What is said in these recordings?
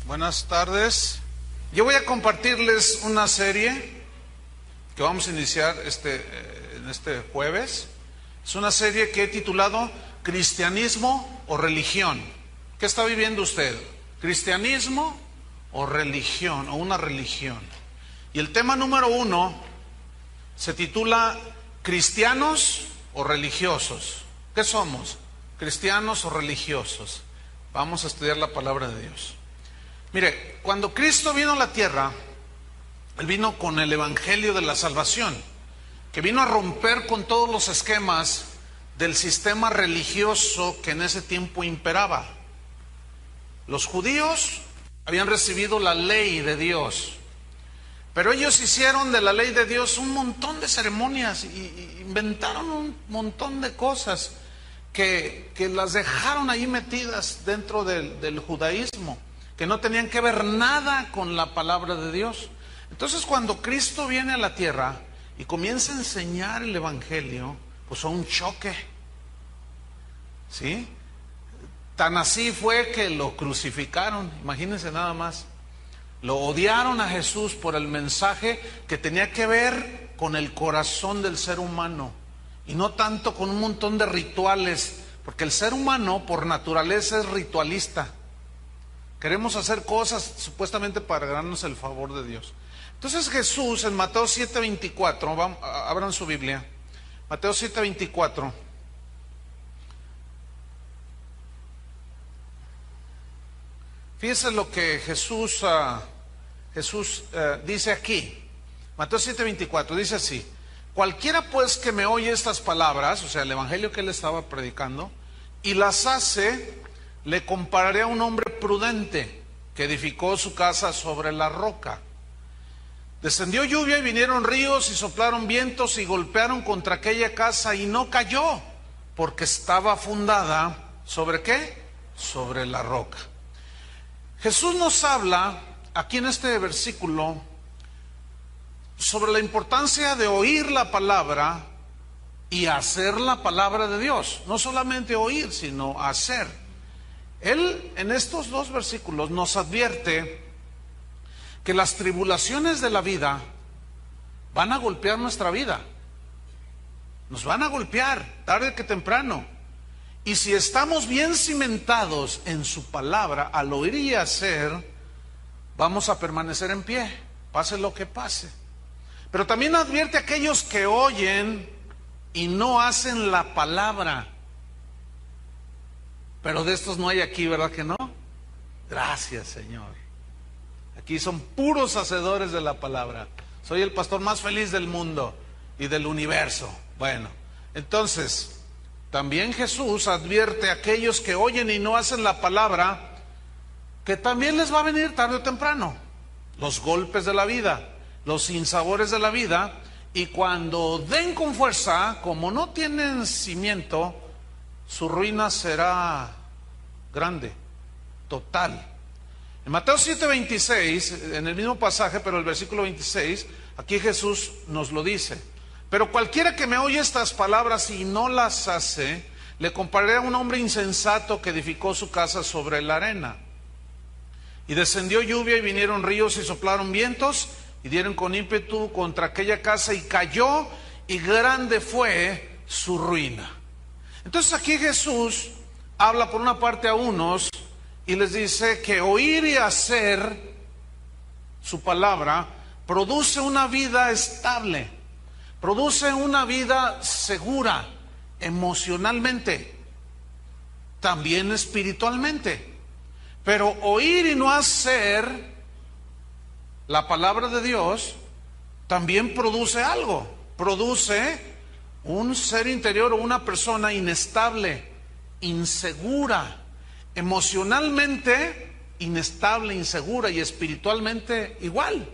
Buenas tardes. Yo voy a compartirles una serie que vamos a iniciar en este jueves. Es una serie que he titulado ¿Cristianismo o religión? ¿Qué está viviendo usted? ¿Cristianismo o religión o una religión? Y el tema número 1 se titula ¿cristianos o religiosos? ¿Qué somos? ¿Cristianos o religiosos? Vamos a estudiar la palabra de Dios. Mire, cuando Cristo vino a la tierra, Él vino con el evangelio de la salvación, que vino a romper con todos los esquemas del sistema religioso que en ese tiempo imperaba. Los judíos habían recibido la ley de Dios, pero ellos hicieron de la ley de Dios un montón de ceremonias y inventaron un montón de cosas que las dejaron ahí metidas dentro del judaísmo, que no tenían que ver nada con la palabra de Dios. Entonces, cuando Cristo viene a la tierra y comienza a enseñar el evangelio, pues fue un choque, ¿sí? Tan así fue que lo crucificaron, imagínense nada más. Lo odiaron a Jesús por el mensaje que tenía que ver con el corazón del ser humano y no tanto con un montón de rituales, porque el ser humano por naturaleza es ritualista. Queremos hacer cosas supuestamente para ganarnos el favor de Dios. Entonces Jesús en Mateo 7:24, abran su Biblia, Mateo 7:24. Fíjense lo que Jesús dice aquí. Mateo 7:24 dice así: cualquiera pues que me oye estas palabras, o sea, el evangelio que él estaba predicando, y las hace, le compararé a un hombre prudente que edificó su casa sobre la roca. Descendió lluvia y vinieron ríos y soplaron vientos y golpearon contra aquella casa y no cayó, porque estaba fundada ¿sobre qué? Sobre la roca. Jesús nos habla aquí en este versículo sobre la importancia de oír la palabra y hacer la palabra de Dios. No solamente oír, sino hacer. Él en estos dos versículos nos advierte que las tribulaciones de la vida van a golpear nuestra vida. Nos van a golpear tarde que temprano. Y si estamos bien cimentados en su palabra, al oír y hacer, vamos a permanecer en pie, pase lo que pase. Pero también advierte a aquellos que oyen y no hacen la palabra. Pero de estos no hay aquí, ¿verdad que no? Gracias, Señor. Aquí son puros hacedores de la palabra. Soy el pastor más feliz del mundo y del universo. Bueno, entonces, también Jesús advierte a aquellos que oyen y no hacen la palabra, que también les va a venir tarde o temprano los golpes de la vida, los sinsabores de la vida, y cuando den con fuerza, como no tienen cimiento, su ruina será grande, total. En Mateo 7:26, en el mismo pasaje, pero el versículo 26, aquí Jesús nos lo dice: pero cualquiera que me oye estas palabras y no las hace, le compararé a un hombre insensato que edificó su casa sobre la arena. Y descendió lluvia y vinieron ríos y soplaron vientos y dieron con ímpetu contra aquella casa y cayó, y grande fue su ruina. Entonces aquí Jesús habla por una parte a unos y les dice que oír y hacer su palabra produce una vida estable, produce una vida segura emocionalmente, también espiritualmente. Pero oír y no hacer la palabra de Dios también produce algo, produce un ser interior o una persona inestable, insegura, emocionalmente inestable, insegura, y espiritualmente igual.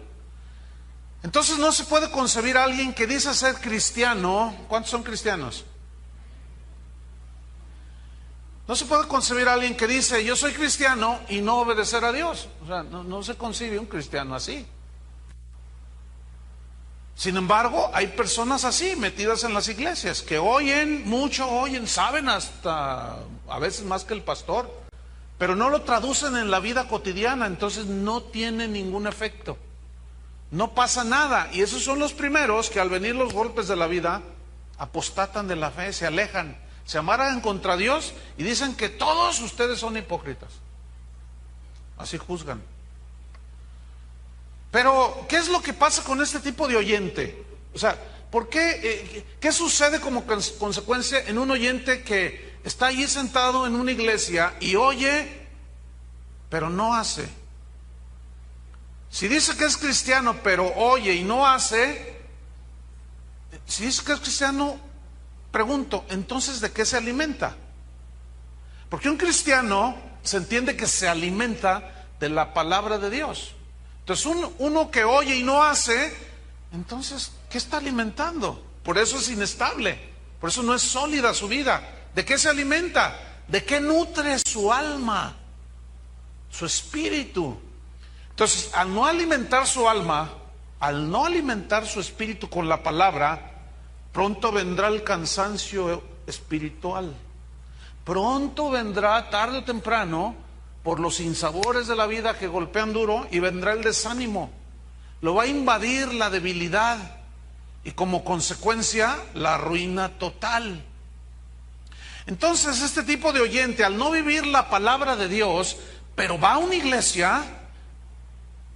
Entonces no se puede concebir a alguien que dice ser cristiano. ¿Cuántos son cristianos? No se puede concebir a alguien que dice yo soy cristiano y no obedecer a Dios. O sea, no se concibe un cristiano así. Sin embargo, hay personas así, metidas en las iglesias, que oyen mucho, saben hasta, a veces más que el pastor, pero no lo traducen en la vida cotidiana, entonces no tiene ningún efecto. No pasa nada. Y esos son los primeros que al venir los golpes de la vida apostatan de la fe, se alejan, se amarran contra Dios y dicen que todos ustedes son hipócritas. Así juzgan. Pero, ¿qué es lo que pasa con este tipo de oyente? O sea, ¿por qué? ¿Qué sucede como consecuencia en un oyente que está allí sentado en una iglesia y oye, pero no hace? Si dice que es cristiano, pero oye y no hace, si dice que es cristiano, pregunto, entonces ¿de qué se alimenta? Porque un cristiano se entiende que se alimenta de la palabra de Dios. Entonces uno que oye y no hace, entonces, ¿qué está alimentando? Por eso es inestable, por eso no es sólida su vida. ¿De qué se alimenta? ¿De qué nutre su alma, su espíritu? Entonces, al no alimentar su alma, al no alimentar su espíritu con la palabra, pronto vendrá el cansancio espiritual. Pronto vendrá, tarde o temprano, por los sinsabores de la vida que golpean duro, y vendrá el desánimo. Lo va a invadir la debilidad y como consecuencia la ruina total. Entonces, este tipo de oyente, al no vivir la palabra de Dios, pero va a una iglesia,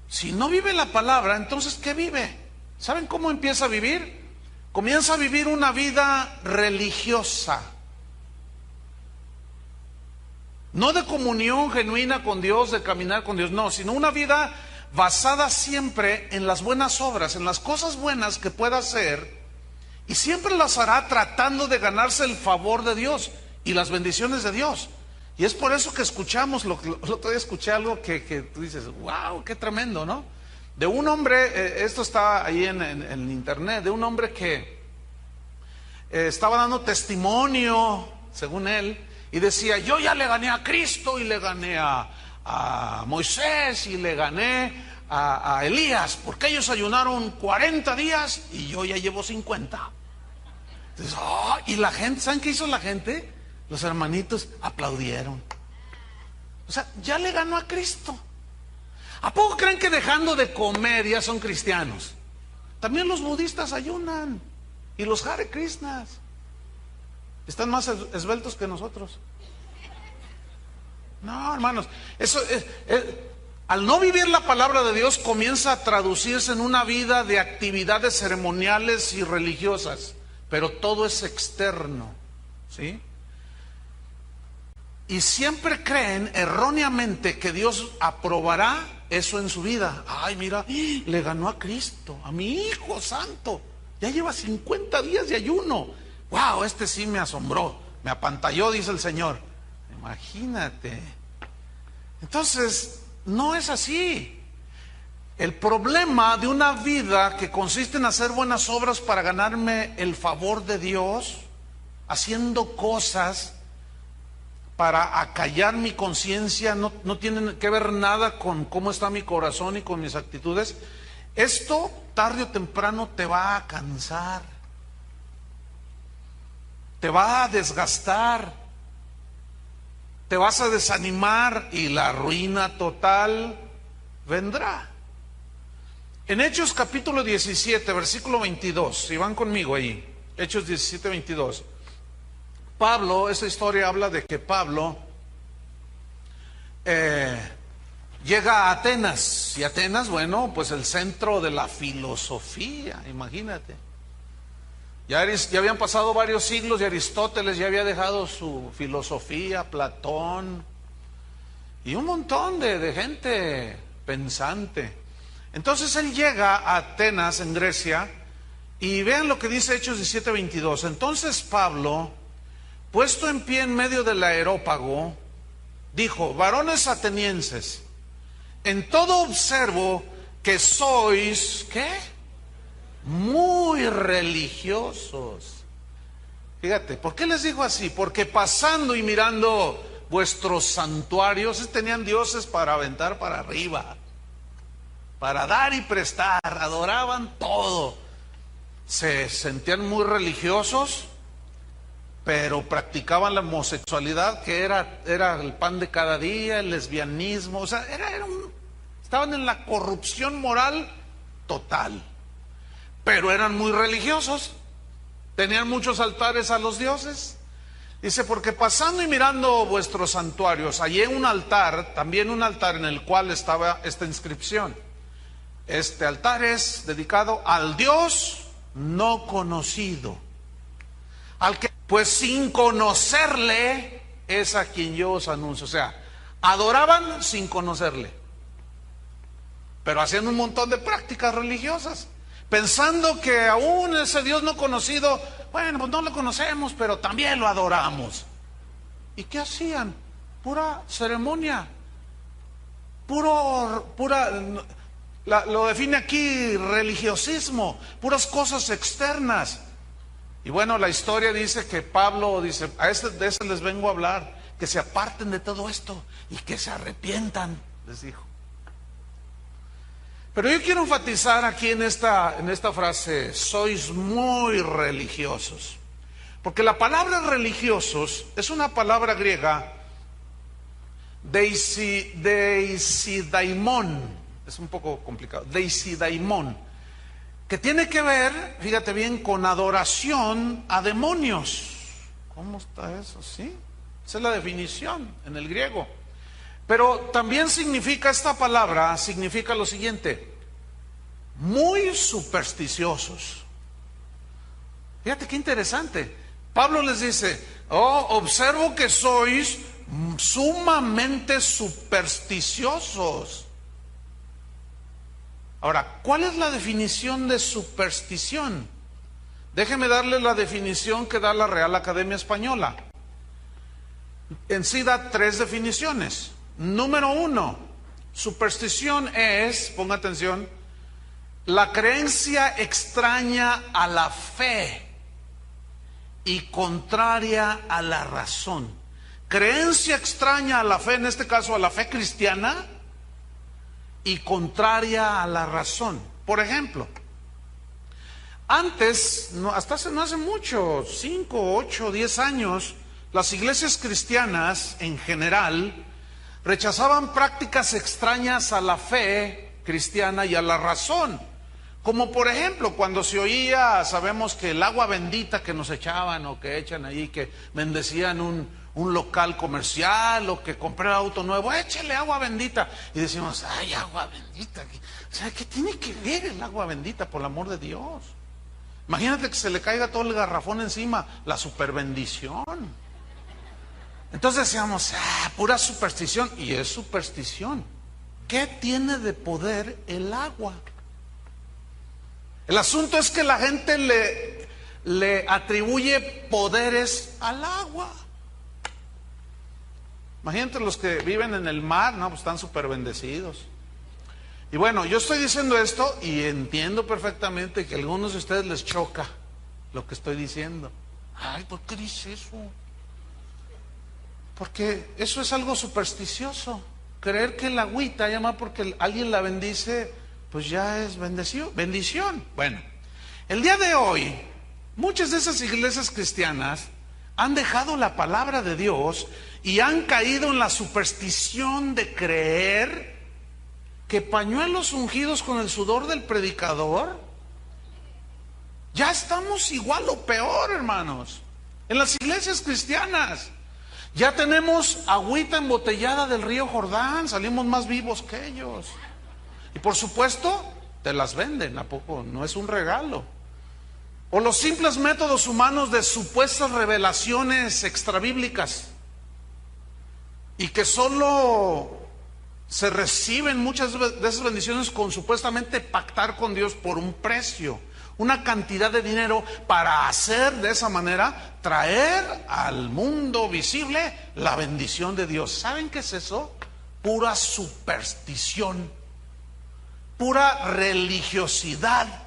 si no vive la palabra, entonces ¿qué vive? ¿Saben cómo empieza a vivir? Comienza a vivir una vida religiosa. No de comunión genuina con Dios, de caminar con Dios, no, sino una vida basada siempre en las buenas obras, en las cosas buenas que pueda hacer, y siempre las hará tratando de ganarse el favor de Dios y las bendiciones de Dios. Y es por eso que escuchamos, el otro día escuché algo que tú dices, wow, qué tremendo, ¿no? De un hombre, esto está ahí en internet, de un hombre que estaba dando testimonio, según él, y decía, yo ya le gané a Cristo y le gané a Moisés y le gané a Elías, porque ellos ayunaron 40 días y yo ya llevo 50. Entonces, y la gente, ¿saben qué hizo la gente? Los hermanitos aplaudieron. O sea, ya le ganó a Cristo. ¿A poco creen que dejando de comer ya son cristianos? También los budistas ayunan. Y los Hare Krishnas están más esbeltos que nosotros. No, hermanos, eso al no vivir la palabra de Dios comienza a traducirse en una vida de actividades ceremoniales y religiosas, pero todo es externo, ¿sí? Y siempre creen erróneamente que Dios aprobará eso en su vida. Ay, mira, le ganó a Cristo, a mi Hijo Santo. Ya lleva 50 días de ayuno. Wow, este sí me asombró, me apantalló, dice el Señor. Imagínate. Entonces, no es así. El problema de una vida que consiste en hacer buenas obras para ganarme el favor de Dios, haciendo cosas para acallar mi conciencia, no tiene que ver nada con cómo está mi corazón y con mis actitudes. Esto tarde o temprano te va a cansar, te va a desgastar, te vas a desanimar y la ruina total vendrá. En Hechos capítulo 17, versículo 22, si van conmigo ahí, Hechos 17, 22. Pablo, esa historia habla de que Pablo llega a Atenas, y Atenas, bueno, pues el centro de la filosofía, imagínate. Ya habían pasado varios siglos y Aristóteles ya había dejado su filosofía, Platón, y un montón de gente pensante. Entonces él llega a Atenas, en Grecia, y vean lo que dice Hechos 17, 22. Entonces Pablo, puesto en pie en medio del areópago, dijo: varones atenienses, en todo observo que sois, ¿qué? Muy religiosos. Fíjate, ¿por qué les dijo así? Porque pasando y mirando vuestros santuarios, tenían dioses para aventar para arriba, para dar y prestar, adoraban todo. Se sentían muy religiosos, pero practicaban la homosexualidad, que era el pan de cada día, el lesbianismo, o sea, estaban en la corrupción moral total, pero eran muy religiosos, tenían muchos altares a los dioses. Dice, porque pasando y mirando vuestros santuarios, hallé un altar, también un altar en el cual estaba esta inscripción. Este altar es dedicado al Dios no conocido, al que pues sin conocerle es a quien yo os anuncio. O sea, adoraban sin conocerle, pero hacían un montón de prácticas religiosas, pensando que aún ese Dios no conocido, bueno, pues no lo conocemos, pero también lo adoramos. ¿Y qué hacían? Pura ceremonia, lo define aquí religiosismo, puras cosas externas. Y bueno, la historia dice que Pablo dice, de ese les vengo a hablar, que se aparten de todo esto y que se arrepientan, les dijo. Pero yo quiero enfatizar aquí en esta frase, sois muy religiosos. Porque la palabra religiosos es una palabra griega, deisidaimon, es un poco complicado, deisidaimon, que tiene que ver, fíjate bien, con adoración a demonios. ¿Cómo está eso? ¿Sí? Esa es la definición en el griego. Pero también significa, esta palabra significa lo siguiente, muy supersticiosos. Fíjate qué interesante. Pablo les dice, observo que sois sumamente supersticiosos. Ahora, ¿cuál es la definición de superstición? Déjeme darle la definición que da la Real Academia Española. En sí da 3 definiciones. Número 1, superstición es, ponga atención, la creencia extraña a la fe y contraria a la razón. Creencia extraña a la fe, en este caso a la fe cristiana, y contraria a la razón. Por ejemplo, antes, no hace mucho, 5, 8, 10 años, las iglesias cristianas en general rechazaban prácticas extrañas a la fe cristiana y a la razón. Como por ejemplo, cuando se oía, sabemos que el agua bendita que nos echaban o que echan ahí, que bendecían un local comercial o que compré auto nuevo, échale agua bendita. Y decimos, ay, agua bendita. O sea, ¿qué tiene que ver el agua bendita, por el amor de Dios? Imagínate que se le caiga todo el garrafón encima, la superbendición. Entonces decíamos, pura superstición. Y es superstición. ¿Qué tiene de poder el agua? El asunto es que la gente le atribuye poderes al agua. Imagínate los que viven en el mar, no, pues están súper bendecidos. Y bueno, yo estoy diciendo esto y entiendo perfectamente que a algunos de ustedes les choca lo que estoy diciendo. Ay, ¿por qué dice eso? Porque eso es algo supersticioso. Creer que el agüita, ya más porque alguien la bendice, pues ya es bendición. Bueno, el día de hoy, muchas de esas iglesias cristianas han dejado la palabra de Dios y han caído en la superstición de creer que pañuelos ungidos con el sudor del predicador, ya estamos igual o peor, hermanos. En las iglesias cristianas ya tenemos agüita embotellada del río Jordán, salimos más vivos que ellos. Y por supuesto, te las venden, ¿a poco? No es un regalo. O los simples métodos humanos de supuestas revelaciones extrabíblicas y que solo se reciben muchas de esas bendiciones con supuestamente pactar con Dios por un precio, una cantidad de dinero para hacer de esa manera, traer al mundo visible la bendición de Dios. ¿Saben qué es eso? Pura superstición, pura religiosidad.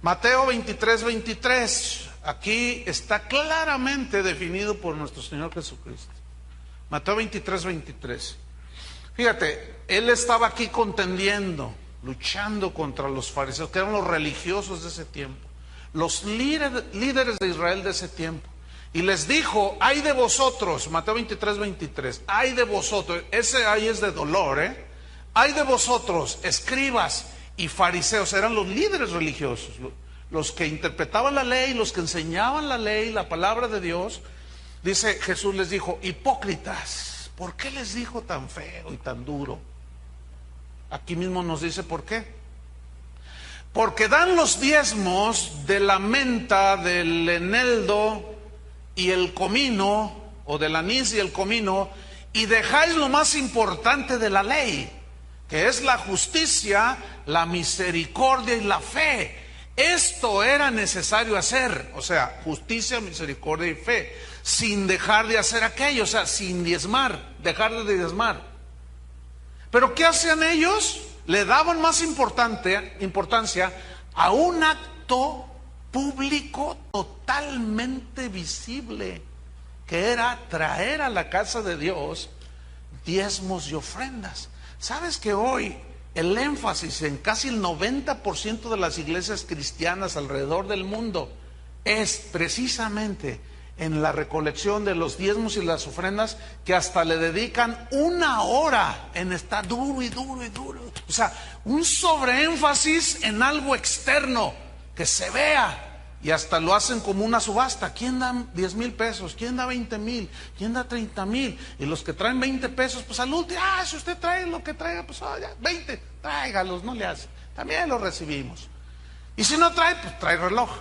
Mateo 23:23, aquí está claramente definido por nuestro Señor Jesucristo. Mateo 23:23. Fíjate, Él estaba aquí contendiendo, luchando contra los fariseos, que eran los religiosos de ese tiempo. los líderes de Israel de ese tiempo. Y les dijo, ay de vosotros, Mateo 23, 23, ay de vosotros, ese ay es de dolor, ay de vosotros, escribas y fariseos, eran los líderes religiosos, los que interpretaban la ley, los que enseñaban la ley, la palabra de Dios. Dice, Jesús les dijo, hipócritas, ¿por qué les dijo tan feo y tan duro? Aquí mismo nos dice por qué. Porque dan los diezmos de la menta, del eneldo y el comino, o del anís y el comino, y dejáis lo más importante de la ley, que es la justicia, la misericordia y la fe. Esto era necesario hacer, o sea, justicia, misericordia y fe, sin dejar de hacer aquello, o sea, sin diezmar, dejar de diezmar. Pero ¿qué hacían ellos? Le daban más importancia a un acto público totalmente visible, que era traer a la casa de Dios diezmos y ofrendas. ¿Sabes que hoy el énfasis en casi el 90% de las iglesias cristianas alrededor del mundo es precisamente en la recolección de los diezmos y las ofrendas, que hasta le dedican 1 hora en estar duro y duro y duro? O sea, un sobreénfasis en algo externo, que se vea, y hasta lo hacen como una subasta. ¿Quién da 10,000 pesos? ¿Quién da 20,000? ¿Quién da 30,000? Y los que traen 20 pesos, pues al último, si usted trae lo que traiga, pues ya, 20, tráigalos, no le hace. También los recibimos. Y si no trae, pues trae reloj.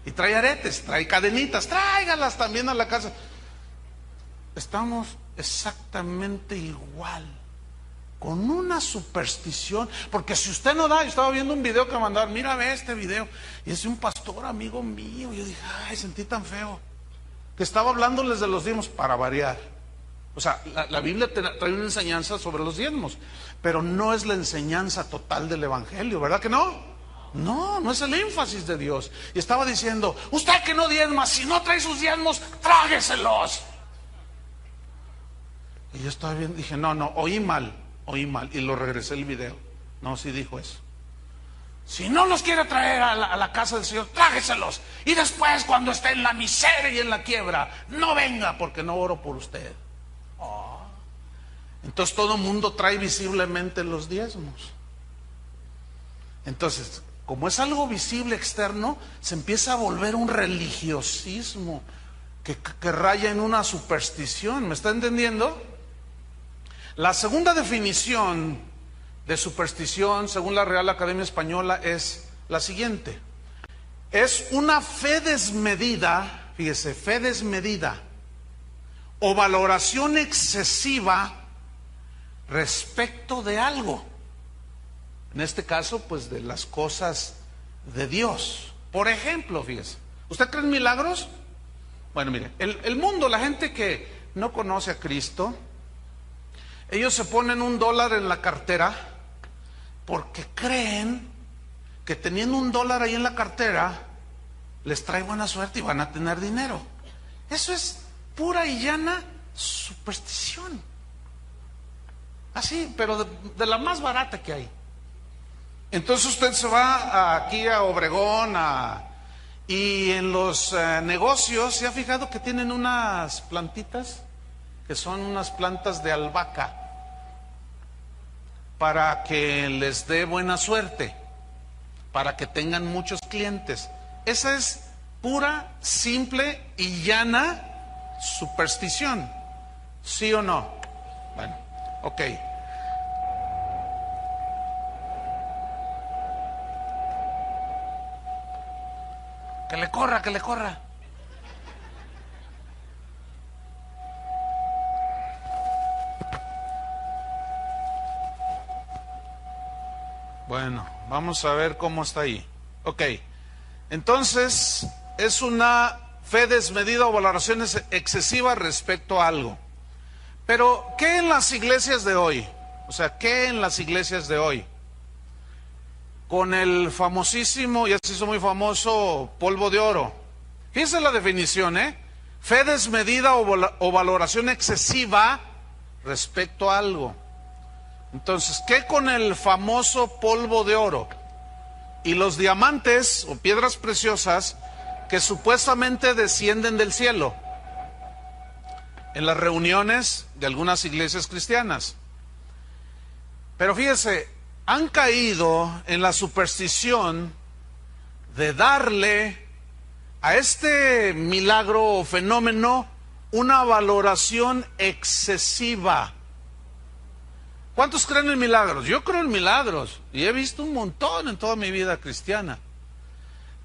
Y trae aretes, trae cadenitas, tráigalas también a la casa. Estamos exactamente igual, con una superstición. Porque si usted no da, yo estaba viendo un video que mandaron, mira, ve este video, y es de un pastor amigo mío. Yo dije, ay, sentí tan feo, que estaba hablándoles de los diezmos para variar. O sea, la Biblia trae una enseñanza sobre los diezmos, pero no es la enseñanza total del evangelio, ¿verdad que no? No, no es el énfasis de Dios. Y estaba diciendo, usted que no diezma, si no trae sus diezmos, trágueselos. Y yo estaba viendo, dije, no, oí mal, y lo regresé el video. No, sí dijo eso. Si no los quiere traer a la casa del Señor, trágueselos. Y después, cuando esté en la miseria y en la quiebra, no venga, porque no oro por usted. Entonces todo el mundo trae visiblemente los diezmos. Entonces, como es algo visible externo, se empieza a volver un religiosismo que raya en una superstición. ¿Me está entendiendo? La segunda definición de superstición, según la Real Academia Española, es la siguiente: es una fe desmedida, fíjese, fe desmedida o valoración excesiva respecto de algo. En este caso, pues de las cosas de Dios. Por ejemplo, fíjese, ¿usted cree en milagros? Bueno, mire, el mundo, la gente que no conoce a Cristo, ellos se ponen $1 en la cartera porque creen que teniendo $1 ahí en la cartera les trae buena suerte y van a tener dinero. Eso es pura y llana superstición. Así, pero de la más barata que hay. Entonces usted se va aquí a Obregón y en los negocios, ¿se ha fijado que tienen unas plantitas que son unas plantas de albahaca para que les dé buena suerte, para que tengan muchos clientes? Esa es pura, simple y llana superstición. ¿Sí o no? Bueno, ok. Que le corra, que le corra. Bueno, vamos a ver cómo está ahí. Ok, entonces es una fe desmedida o valoración excesiva respecto a algo. Pero, ¿qué en las iglesias de hoy? O sea, ¿qué en las iglesias de hoy? Con el famosísimo, ya se hizo muy famoso, polvo de oro. Fíjense la definición, fe desmedida o valoración excesiva respecto a algo. Entonces, ¿qué con el famoso polvo de oro? y los diamantes o piedras preciosas que supuestamente descienden del cielo en las reuniones de algunas iglesias cristianas. Pero fíjese, han caído en la superstición de darle a este milagro o fenómeno una valoración excesiva. ¿Cuántos creen en milagros? Yo creo en milagros y he visto un montón en toda mi vida cristiana.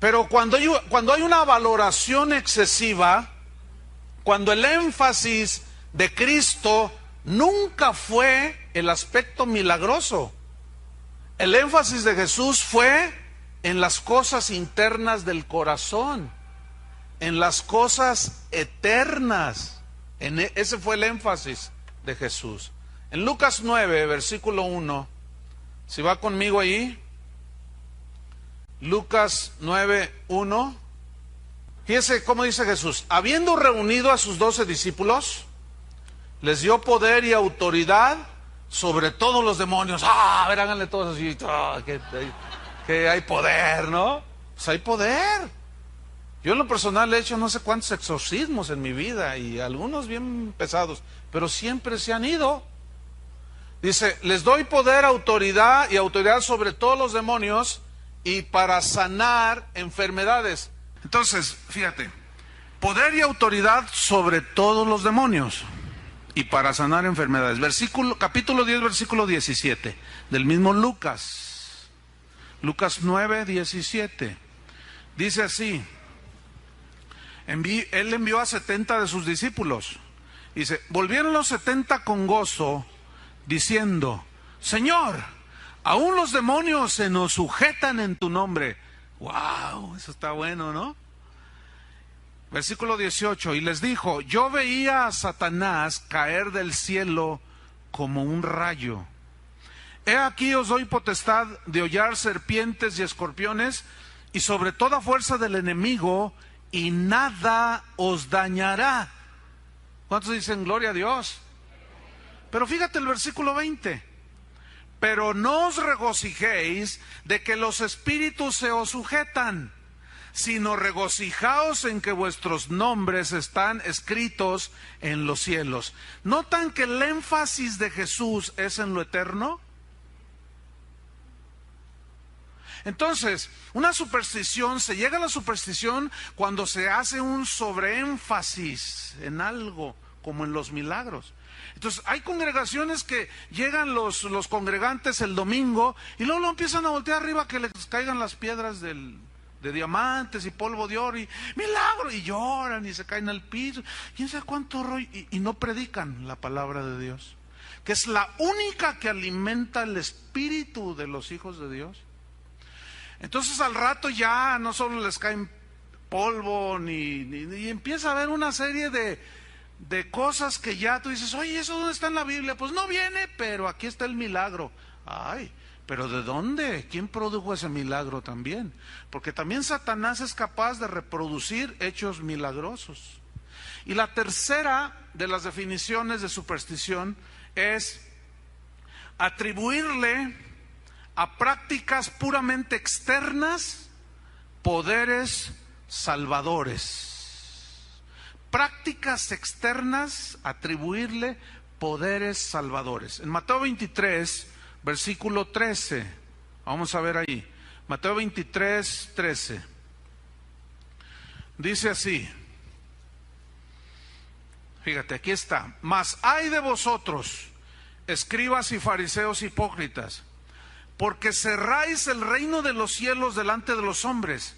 Pero cuando hay una valoración excesiva, cuando el énfasis de Cristo nunca fue el aspecto milagroso, el énfasis de Jesús fue en las cosas internas del corazón, en las cosas eternas. Ese fue el énfasis de Jesús. En Lucas 9, versículo 1, si va conmigo ahí, Lucas 9, 1, fíjese cómo dice Jesús: habiendo reunido a sus 12 discípulos, les dio poder y autoridad sobre todos los demonios. A ver, háganle todos así, que hay poder, ¿no? Pues hay poder. Yo en lo personal he hecho no sé cuántos exorcismos en mi vida y algunos bien pesados, pero siempre se han ido. Dice, les doy poder, autoridad y autoridad sobre todos los demonios y para sanar enfermedades. Entonces, fíjate, poder y autoridad sobre todos los demonios y para sanar enfermedades. Capítulo 10, versículo 17, del mismo Lucas. Lucas 9, 17. Dice así: Él envió a 70 de sus discípulos. Dice, volvieron los 70 con gozo, diciendo, Señor, aún los demonios se nos sujetan en tu nombre. ¡Wow! Eso está bueno, ¿no? Versículo 18, y les dijo, yo veía a Satanás caer del cielo como un rayo. He aquí os doy potestad de hollar serpientes y escorpiones y sobre toda fuerza del enemigo, y nada os dañará. ¿Cuántos dicen gloria a Dios? Pero fíjate el versículo 20. Pero no os regocijéis de que los espíritus se os sujetan, sino regocijaos en que vuestros nombres están escritos en los cielos. ¿Notan que el énfasis de Jesús es en lo eterno? Entonces, una superstición, se llega a la superstición cuando se hace un sobreénfasis en algo, como en los milagros. Entonces, hay congregaciones que llegan los congregantes el domingo y luego lo empiezan a voltear arriba, que les caigan las piedras de diamantes y polvo de oro y milagro, y lloran y se caen al piso, quién sabe cuánto rollo, y no predican la palabra de Dios, que es la única que alimenta el espíritu de los hijos de Dios. Entonces al rato ya no solo les caen polvo, ni empieza a haber una serie de cosas que ya tú dices, oye, ¿eso dónde está en la Biblia? Pues no viene, pero aquí está el milagro. Ay, ¿pero de dónde? ¿Quién produjo ese milagro también? Porque también Satanás es capaz de reproducir hechos milagrosos. Y la tercera de las definiciones de superstición es atribuirle a prácticas puramente externas poderes salvadores. Prácticas externas, atribuirle poderes salvadores. En Mateo 23, versículo 13, vamos a ver ahí, Mateo 23, 13, dice así, fíjate, aquí está, mas ay de vosotros, escribas y fariseos hipócritas, porque cerráis el reino de los cielos delante de los hombres.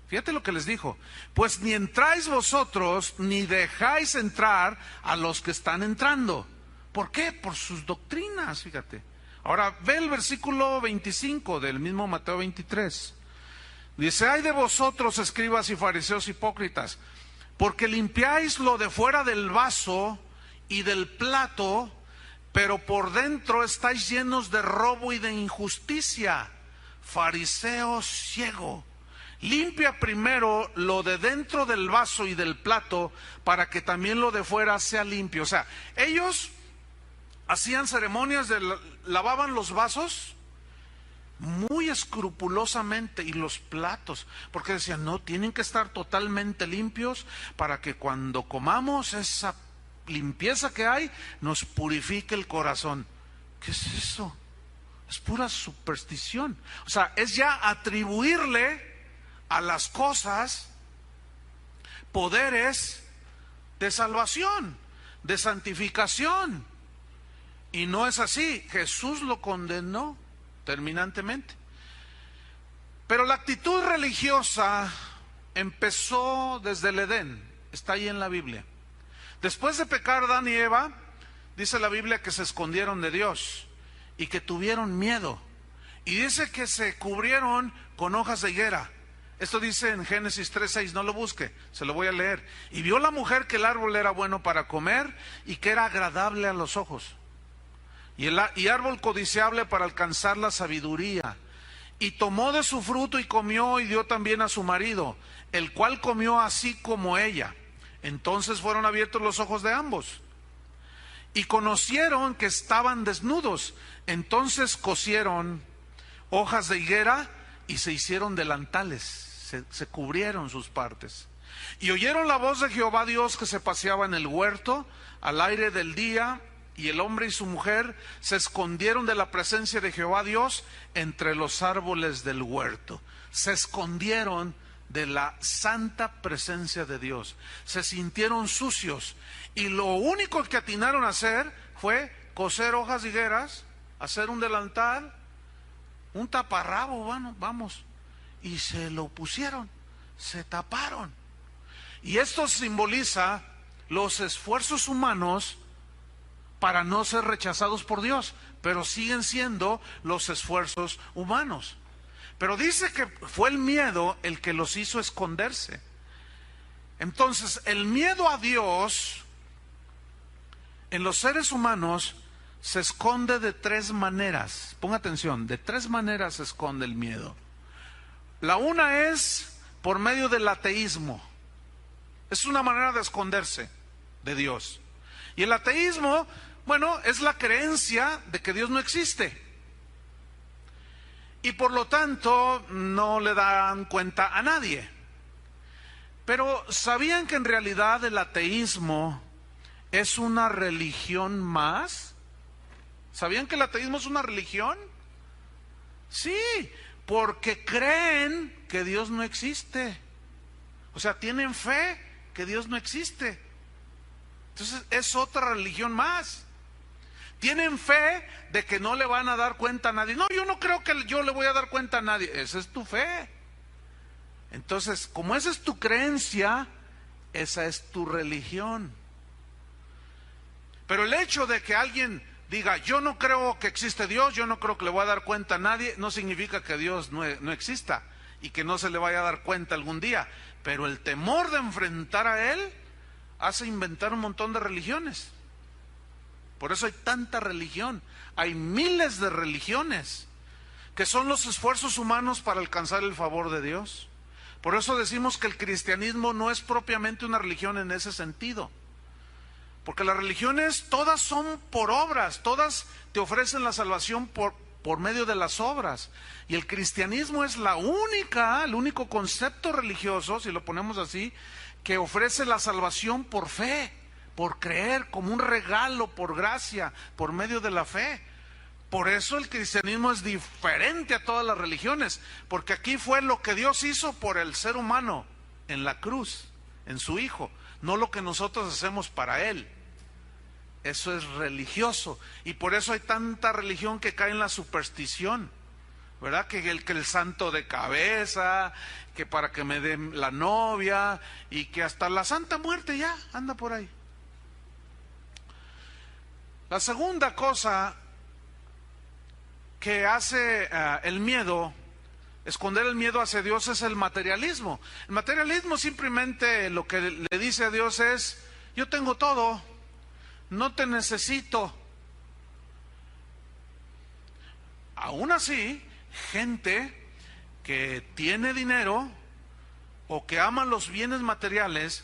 Fíjate lo que les dijo, pues ni entráis vosotros, ni dejáis entrar a los que están entrando. ¿Por qué? Por sus doctrinas, fíjate. Ahora ve el versículo 25 del mismo Mateo 23. Dice, ay de vosotros, escribas y fariseos hipócritas, porque limpiáis lo de fuera del vaso y del plato, pero por dentro estáis llenos de robo y de injusticia. Fariseo ciego, limpia primero lo de dentro del vaso y del plato, para que también lo de fuera sea limpio. O sea, ellos hacían ceremonias lavaban los vasos, muy escrupulosamente, y los platos, porque decían, no, tienen que estar totalmente limpios para que cuando comamos esa limpieza que hay, nos purifique el corazón. ¿Qué es eso? Es pura superstición. O sea, es ya atribuirle a las cosas poderes de salvación, de santificación. Y no es así. Jesús lo condenó terminantemente. Pero la actitud religiosa empezó desde el Edén. Está ahí en la Biblia. Después de pecar Adán y Eva, dice la Biblia que se escondieron de Dios y que tuvieron miedo. Y dice que se cubrieron con hojas de higuera. Esto dice en Génesis 3:6, no lo busque, se lo voy a leer. Y vio la mujer que el árbol era bueno para comer y que era agradable a los ojos. Y árbol codiciable para alcanzar la sabiduría. Y tomó de su fruto y comió y dio también a su marido, el cual comió así como ella. Entonces fueron abiertos los ojos de ambos. Y conocieron que estaban desnudos. Entonces cosieron hojas de higuera y se hicieron delantales. Se cubrieron sus partes. Y oyeron la voz de Jehová Dios que se paseaba en el huerto al aire del día, y el hombre y su mujer se escondieron de la presencia de Jehová Dios entre los árboles del huerto. Se escondieron de la santa presencia de Dios. Se sintieron sucios y lo único que atinaron a hacer fue coser hojas de higueras, hacer un delantal, un taparrabo, bueno, vamos, y se lo pusieron, se taparon. Y esto simboliza los esfuerzos humanos para no ser rechazados por Dios, pero siguen siendo los esfuerzos humanos. Pero dice que fue el miedo el que los hizo esconderse. Entonces, el miedo a Dios en los seres humanos se esconde de tres maneras. Ponga atención, de tres maneras se esconde el miedo. La una es por medio del ateísmo. Es una manera de esconderse de Dios. Y el ateísmo, bueno, es la creencia de que Dios no existe. Y por lo tanto no le dan cuenta a nadie. Pero ¿sabían que en realidad el ateísmo es una religión más? ¿Sabían que el ateísmo es una religión? Sí, porque creen que Dios no existe. O sea, tienen fe que Dios no existe. Entonces es otra religión más. Tienen fe de que no le van a dar cuenta a nadie. No, yo no creo que yo le voy a dar cuenta a nadie. Esa es tu fe. Entonces, como esa es tu creencia, esa es tu religión. Pero el hecho de que alguien diga, yo no creo que existe Dios, yo no creo que le voy a dar cuenta a nadie, no significa que Dios no exista y que no se le vaya a dar cuenta algún día. Pero el temor de enfrentar a Él hace inventar un montón de religiones. Por eso hay tanta religión. Hay miles de religiones que son los esfuerzos humanos para alcanzar el favor de Dios. Por eso decimos que el cristianismo no es propiamente una religión en ese sentido. Porque las religiones todas son por obras, todas te ofrecen la salvación por medio de las obras. Y el cristianismo es el único concepto religioso, si lo ponemos así, que ofrece la salvación por fe, por creer, como un regalo, por gracia, por medio de la fe. Por eso el cristianismo es diferente a todas las religiones, porque aquí fue lo que Dios hizo por el ser humano en la cruz, en su Hijo, no lo que nosotros hacemos para Él. Eso es religioso, y por eso hay tanta religión que cae en la superstición, ¿verdad? Que el santo de cabeza, que para que me den la novia, y que hasta la Santa Muerte ya anda por ahí. La segunda cosa que hace el miedo, esconder el miedo hacia Dios, es el materialismo. El materialismo simplemente lo que le dice a Dios es, yo tengo todo, no te necesito. Aún así, gente que tiene dinero o que ama los bienes materiales,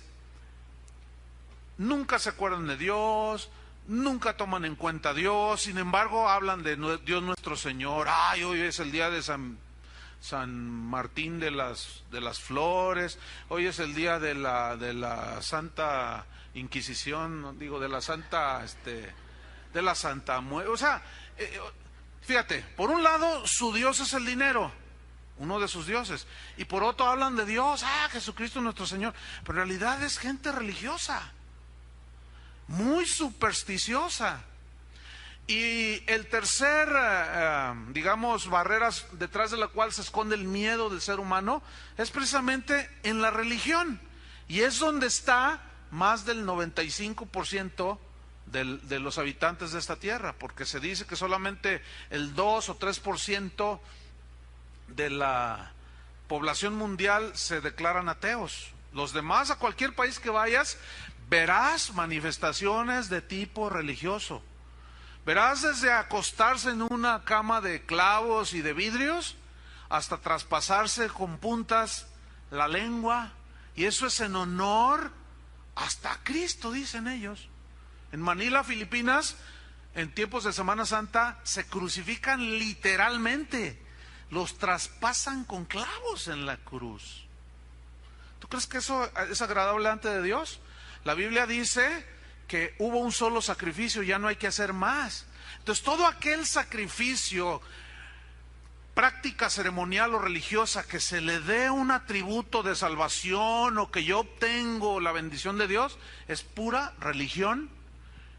nunca se acuerdan de Dios, nunca toman en cuenta a Dios, sin embargo hablan de Dios nuestro Señor. Ay, hoy es el día de San Martín de las Flores, hoy es el día de la Santa Inquisición, digo, de la Santa Muerte. O sea, fíjate, por un lado su Dios es el dinero, uno de sus dioses, y por otro hablan de Dios, Jesucristo nuestro Señor, pero en realidad es gente religiosa, muy supersticiosa. Y el tercer, digamos, barreras detrás de la cual se esconde el miedo del ser humano es precisamente en la religión, y es donde está más del 95% de los habitantes de esta tierra, porque se dice que solamente el 2 o 3% de la población mundial se declaran ateos. Los demás, a cualquier país que vayas, verás manifestaciones de tipo religioso. Verás desde acostarse en una cama de clavos y de vidrios hasta traspasarse con puntas la lengua, y eso es en honor hasta a Cristo, dicen ellos. En Manila, Filipinas, en tiempos de Semana Santa, se crucifican literalmente, los traspasan con clavos en la cruz. ¿Tú crees que eso es agradable ante de Dios? La Biblia dice que hubo un solo sacrificio, ya no hay que hacer más. Entonces todo aquel sacrificio, práctica ceremonial o religiosa, que se le dé un atributo de salvación o que yo obtengo la bendición de Dios, es pura religión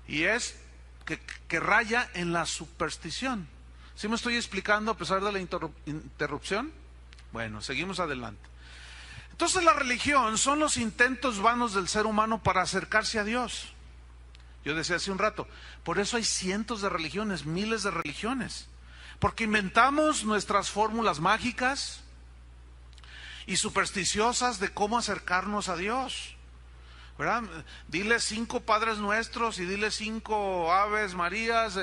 y es que raya en la superstición. ¿Sí me estoy explicando a pesar de la interrupción? Bueno, seguimos adelante. Entonces la religión son los intentos vanos del ser humano para acercarse a Dios. Yo decía hace un rato, por eso hay cientos de religiones, miles de religiones, porque inventamos nuestras fórmulas mágicas y supersticiosas de cómo acercarnos a Dios, ¿verdad? Dile 5 Padres Nuestros y dile 5 Aves Marías,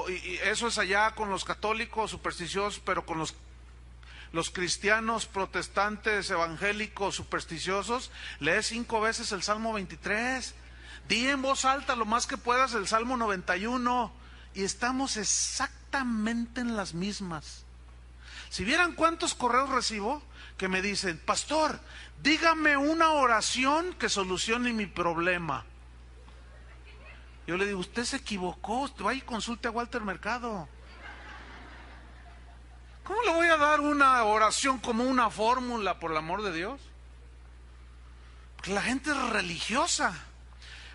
y eso es allá con los católicos supersticiosos, pero con los cristianos protestantes evangélicos supersticiosos, lee 5 veces el Salmo 23, di en voz alta lo más que puedas el Salmo 91, y estamos exactamente en las mismas. Si vieran cuántos correos recibo que me dicen, pastor, dígame una oración que solucione mi problema. Yo le digo, usted se equivocó, usted vaya y consulte a Walter Mercado. ¿Cómo le voy a dar una oración como una fórmula, por el amor de Dios? Porque la gente es religiosa.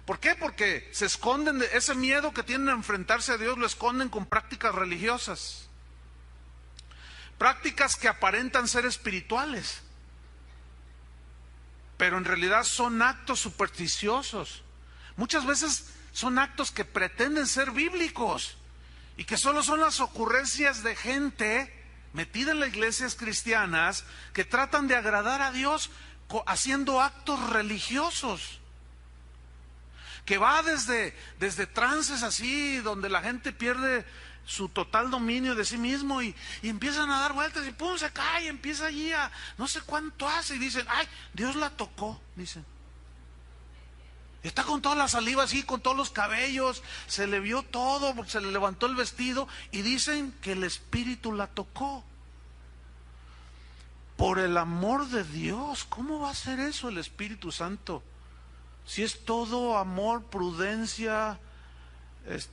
¿Por qué? Porque se esconden de ese miedo que tienen a enfrentarse a Dios, lo esconden con prácticas religiosas. Prácticas que aparentan ser espirituales, pero en realidad son actos supersticiosos. Muchas veces son actos que pretenden ser bíblicos y que solo son las ocurrencias de gente metida en las iglesias cristianas que tratan de agradar a Dios haciendo actos religiosos, que va desde trances así, donde la gente pierde su total dominio de sí mismo y empiezan a dar vueltas y pum, se cae, y empieza allí a no sé cuánto hace y dicen, ay, Dios la tocó, dicen. Está con toda la saliva así, con todos los cabellos, se le vio todo, porque se le levantó el vestido y dicen que el Espíritu la tocó. Por el amor de Dios, ¿cómo va a ser eso el Espíritu Santo? Si es todo amor, prudencia,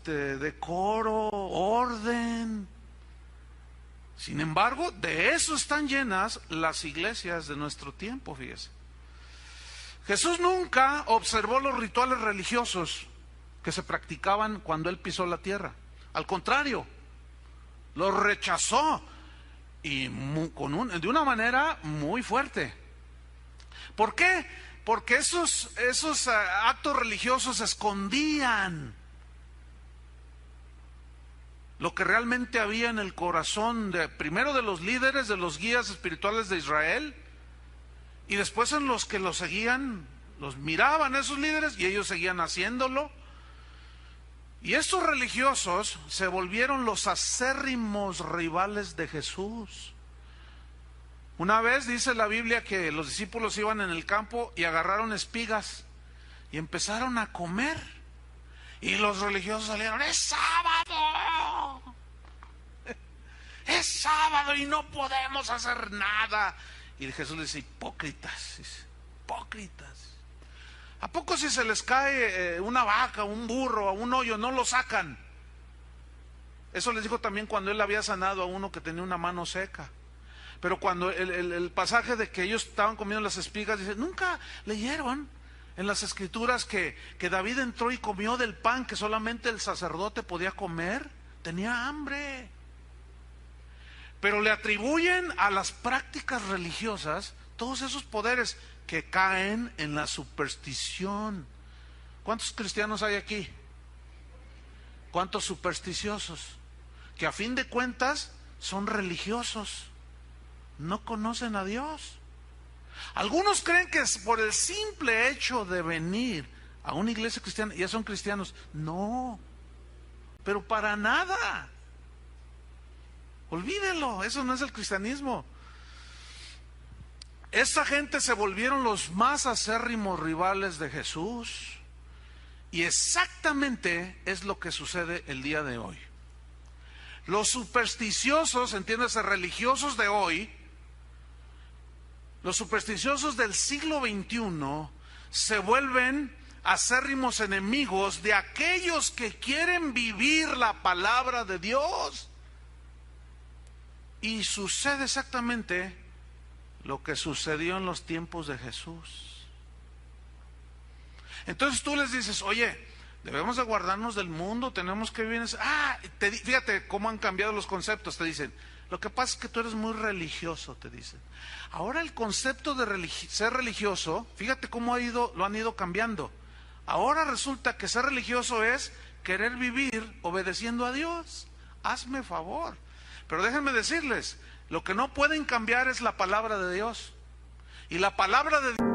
decoro, orden. Sin embargo, de eso están llenas las iglesias de nuestro tiempo, fíjese. Jesús nunca observó los rituales religiosos que se practicaban cuando Él pisó la tierra. Al contrario, los rechazó y de una manera muy fuerte. ¿Por qué? Porque esos actos religiosos escondían lo que realmente había en el corazón primero de los líderes, de los guías espirituales de Israel, y después en los que los seguían, los miraban esos líderes y ellos seguían haciéndolo. Y estos religiosos se volvieron los acérrimos rivales de Jesús. Una vez dice la Biblia que los discípulos iban en el campo y agarraron espigas y empezaron a comer. Y los religiosos salieron: ¡es sábado! ¡Es sábado y no podemos hacer nada! Y Jesús les dice: hipócritas, hipócritas. ¿A poco si se les cae una vaca, un burro, a un hoyo, no lo sacan? Eso les dijo también cuando él había sanado a uno que tenía una mano seca. Pero cuando el pasaje de que ellos estaban comiendo las espigas, dice: ¿nunca leyeron en las escrituras que David entró y comió del pan que solamente el sacerdote podía comer? Tenía hambre. Pero le atribuyen a las prácticas religiosas todos esos poderes que caen en la superstición. ¿Cuántos cristianos hay aquí? ¿Cuántos supersticiosos? Que a fin de cuentas son religiosos, no conocen a Dios. Algunos creen que es por el simple hecho de venir a una iglesia cristiana ya son cristianos. No, pero para nada. Olvídelo, eso no es el cristianismo. Esta gente se volvieron los más acérrimos rivales de Jesús. Y exactamente es lo que sucede el día de hoy. Los supersticiosos, entiéndase, religiosos de hoy, los supersticiosos del siglo XXI se vuelven acérrimos enemigos de aquellos que quieren vivir la palabra de Dios. Y sucede exactamente lo que sucedió en los tiempos de Jesús. Entonces tú les dices: oye, debemos de guardarnos del mundo, tenemos que vivir en... fíjate cómo han cambiado los conceptos. Te dicen: lo que pasa es que tú eres muy religioso, te dicen. Ahora el concepto de ser religioso, fíjate cómo lo han ido cambiando. Ahora resulta que ser religioso es querer vivir obedeciendo a Dios. Hazme favor. Pero déjenme decirles, lo que no pueden cambiar es la palabra de Dios. Y la palabra de Dios...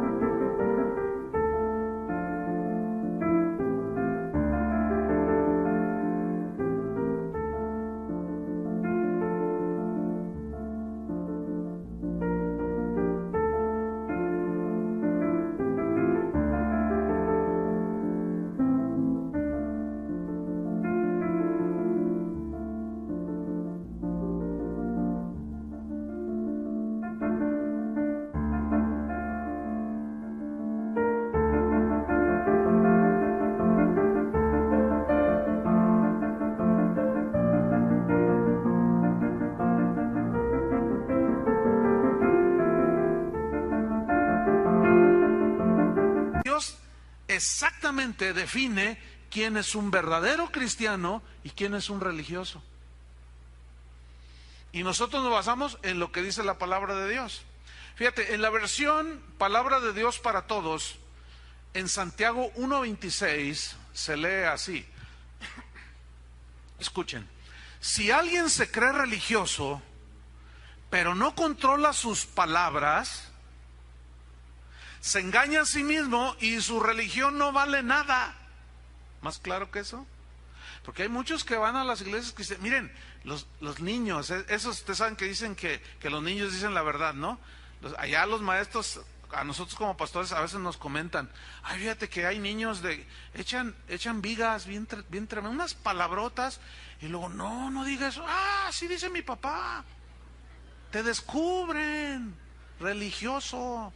exactamente define quién es un verdadero cristiano y quién es un religioso. Y nosotros nos basamos en lo que dice la palabra de Dios. Fíjate, en la versión Palabra de Dios para Todos, en Santiago 1:26 se lee así. Escuchen: si alguien se cree religioso, pero no controla sus palabras, se engaña a sí mismo y su religión no vale nada. ¿Más claro que eso? Porque hay muchos que van a las iglesias que dicen: miren, los niños, esos ustedes saben que dicen que los niños dicen la verdad, ¿no? Allá los maestros, a nosotros como pastores a veces nos comentan: ay, fíjate que hay niños echan vigas bien tremendas, unas palabrotas, y luego, no diga eso. Sí dice mi papá. Te descubren, religioso.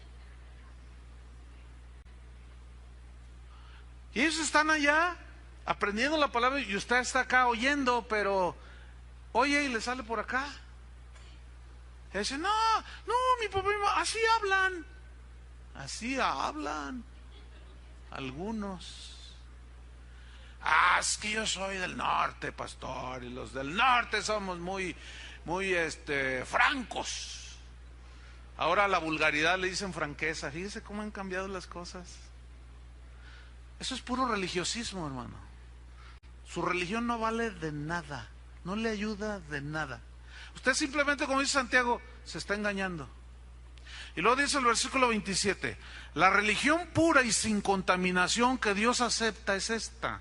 Y ellos están allá aprendiendo la palabra y usted está acá oyendo, pero oye y le sale por acá. Y dice: no, mi papá y mamá, así hablan algunos. Es que yo soy del norte, pastor, y los del norte somos muy francos. Ahora a la vulgaridad le dicen franqueza. Fíjese cómo han cambiado las cosas. Eso es puro religiosismo, hermano. Su religión no vale de nada, no le ayuda de nada. Usted simplemente, como dice Santiago, se está engañando. Y luego dice el versículo 27: la religión pura y sin contaminación que Dios acepta es esta: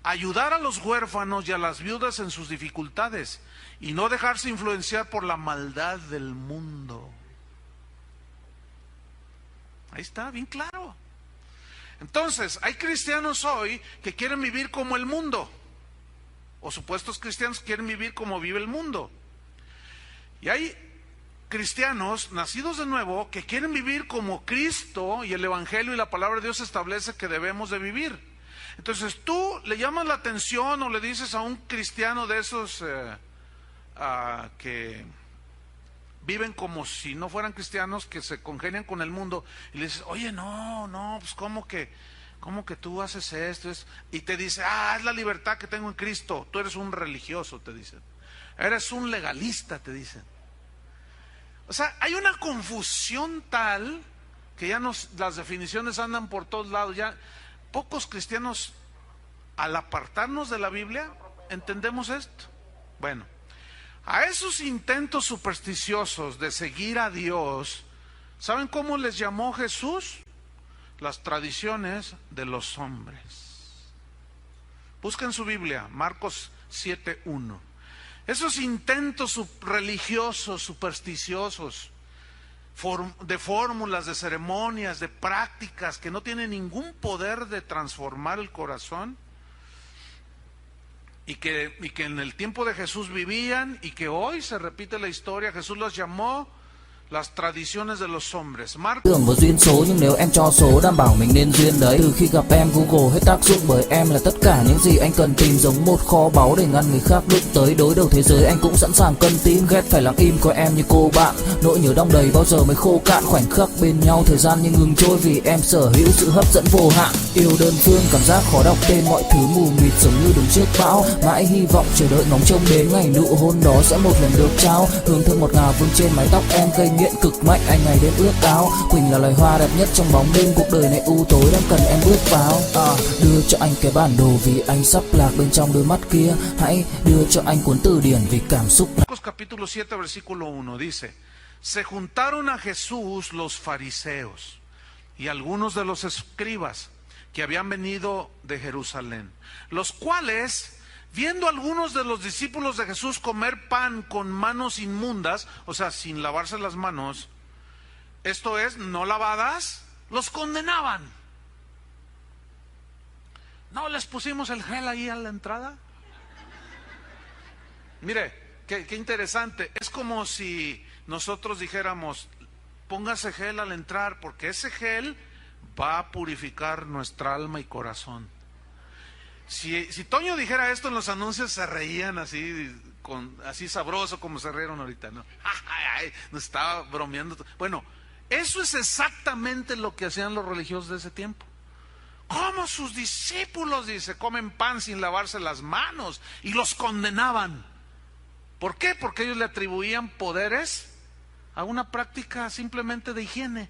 ayudar a los huérfanos y a las viudas en sus dificultades, y no dejarse influenciar por la maldad del mundo. Ahí está, bien claro. Entonces, hay cristianos hoy que quieren vivir como el mundo, o supuestos cristianos que quieren vivir como vive el mundo. Y hay cristianos nacidos de nuevo que quieren vivir como Cristo y el Evangelio y la palabra de Dios establece que debemos de vivir. Entonces tú le llamas la atención o le dices a un cristiano de esos que viven como si no fueran cristianos, que se congenian con el mundo, y le dices, oye, no, pues ¿cómo que tú haces esto? Y te dice, es la libertad que tengo en Cristo. Tú eres un religioso, te dicen. Eres un legalista, te dicen. O sea, hay una confusión tal que ya las definiciones andan por todos lados. Ya pocos cristianos, al apartarnos de la Biblia, entendemos esto. Bueno, a esos intentos supersticiosos de seguir a Dios, ¿saben cómo les llamó Jesús? Las tradiciones de los hombres. Busquen su Biblia, Marcos 7:1. Esos intentos religiosos, supersticiosos, de fórmulas, de ceremonias, de prácticas que no tienen ningún poder de transformar el corazón, y que en el tiempo de Jesús vivían, y que hoy se repite la historia. Jesús los llamó las tradiciones de los hombres. Tưởng vào duyên số nhưng nếu em cho số đảm bảo mình nên duyên đấy. Từ khi gặp em Google hết tác dụng bởi em là tất cả những gì anh cần tìm, giống một kho báu để ngăn người khác đụng tới. Đối đầu thế giới anh cũng sẵn sàng cân tín, ghét phải lặng im coi em như cô bạn. Nỗi nhớ đong đầy bao giờ mới khô cạn, khoảnh khắc bên nhau thời gian như ngừng trôi vì em sở hữu sự hấp dẫn vô hạn. Yêu đơn phương cảm giác khó đọc tên, mọi thứ mù mịt giống như đứng trước bão. Mãi hy vọng chờ đợi ngóng trông đến ngày nụ hôn đó sẽ một lần được trao. Hương thơm ngọt ngào vương trên mái tóc em gây nghiện cực mạnh, anh ngày đêm ước ao. Quỳnh là loài hoa đẹp nhất trong bóng đêm, cuộc đời này u tối đang cần em bước vào. Đưa cho anh cái bản đồ vì anh sắp lạc bên trong đôi mắt kia. Hãy đưa cho anh cuốn từ điển vì cảm xúc. Marcos capítulo 7 versículo 1 dice: Se juntaron a Jesús los fariseos y algunos de los escribas que habían venido de Jerusalén, los cuales, viendo a algunos de los discípulos de Jesús comer pan con manos inmundas, o sea, sin lavarse las manos, esto es, no lavadas, los condenaban. ¿No les pusimos el gel ahí a la entrada? Mire, qué interesante. Es como si nosotros dijéramos, póngase gel al entrar, porque ese gel va a purificar nuestra alma y corazón. Si Toño dijera esto en los anuncios, se reían así, así sabroso como se rieron ahorita, ¿no? Nos estaba bromeando. Bueno, eso es exactamente lo que hacían los religiosos de ese tiempo. Como sus discípulos, dice, comen pan sin lavarse las manos, y los condenaban. ¿Por qué? Porque ellos le atribuían poderes a una práctica simplemente de higiene.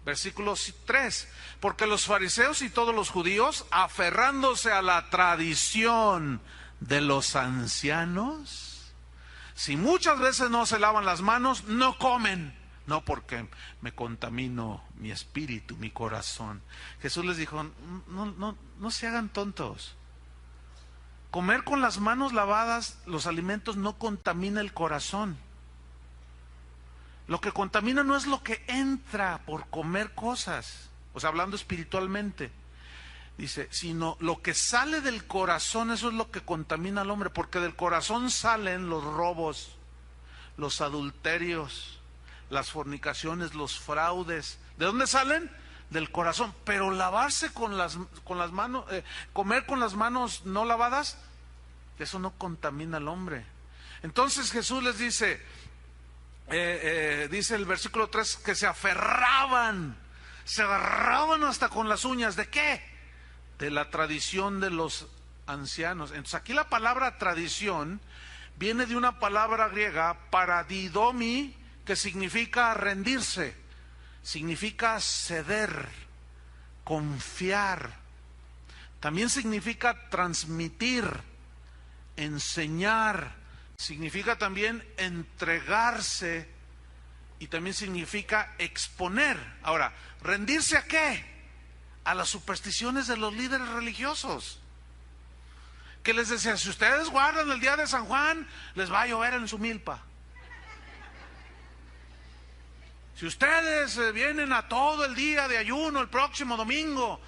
Versículo 3, porque los fariseos y todos los judíos, aferrándose a la tradición de los ancianos, si muchas veces no se lavan las manos, no comen. No, porque me contamino mi espíritu, mi corazón. Jesús les dijo, no se hagan tontos. Comer con las manos lavadas los alimentos no contamina el corazón. Lo que contamina no es lo que entra por comer cosas, o sea, hablando espiritualmente, dice, sino lo que sale del corazón, eso es lo que contamina al hombre, porque del corazón salen los robos, los adulterios, las fornicaciones, los fraudes. ¿De dónde salen? Del corazón. Pero lavarse con las manos, comer con las manos no lavadas, eso no contamina al hombre. Entonces Jesús les dice, dice el versículo 3, que se aferraban hasta con las uñas. ¿De qué? De la tradición de los ancianos. Entonces aquí la palabra tradición viene de una palabra griega, paradidomi, que significa rendirse, significa ceder, confiar. También significa transmitir, enseñar, significa también entregarse, y también significa exponer. Ahora, ¿rendirse a qué? A las supersticiones de los líderes religiosos, que les decían, si ustedes guardan el día de San Juan, les va a llover en su milpa. Si ustedes vienen a todo el día de ayuno el próximo domingo,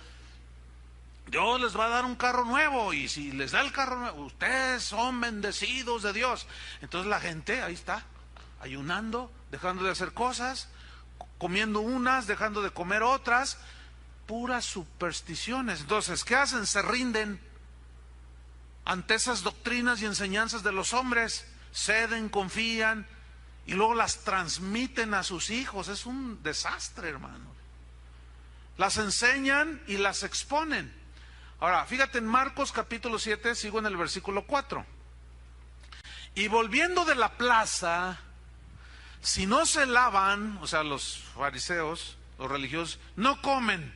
Dios les va a dar un carro nuevo, y si les da el carro nuevo, ustedes son bendecidos de Dios. Entonces la gente ahí está, ayunando, dejando de hacer cosas, comiendo unas, dejando de comer otras, puras supersticiones. Entonces, ¿qué hacen? Se rinden ante esas doctrinas y enseñanzas de los hombres, ceden, confían, y luego las transmiten a sus hijos. Es un desastre, hermano. Las enseñan y las exponen. Ahora, fíjate en Marcos capítulo 7, sigo en el versículo 4. Y volviendo de la plaza, si no se lavan, o sea, los fariseos, los religiosos, no comen.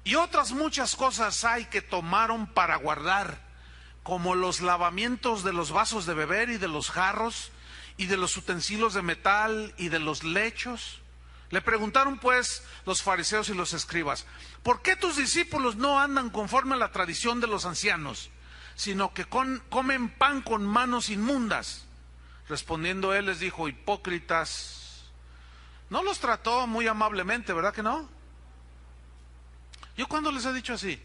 Y otras muchas cosas hay que tomaron para guardar, como los lavamientos de los vasos de beber y de los jarros, y de los utensilios de metal y de los lechos. Le preguntaron pues los fariseos y los escribas: ¿por qué tus discípulos no andan conforme a la tradición de los ancianos, sino que comen pan con manos inmundas? Respondiendo él les dijo: hipócritas. No los trató muy amablemente, ¿verdad que no? ¿Yo cuándo les he dicho así?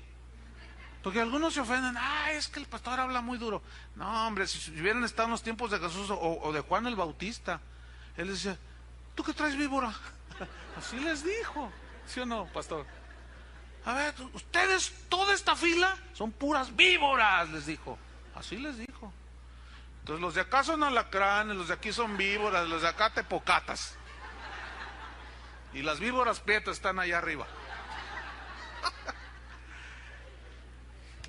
Porque algunos se ofenden: es que el pastor habla muy duro. No, hombre, si hubieran estado en los tiempos de Jesús o de Juan el Bautista, él les decía: ¿tú qué traes, víbora? Así les dijo, ¿sí o no, pastor? A ver, ustedes, toda esta fila son puras víboras, les dijo. Así les dijo. Entonces los de acá son alacranes, los de aquí son víboras, los de acá tepocatas. Y las víboras prietas están allá arriba.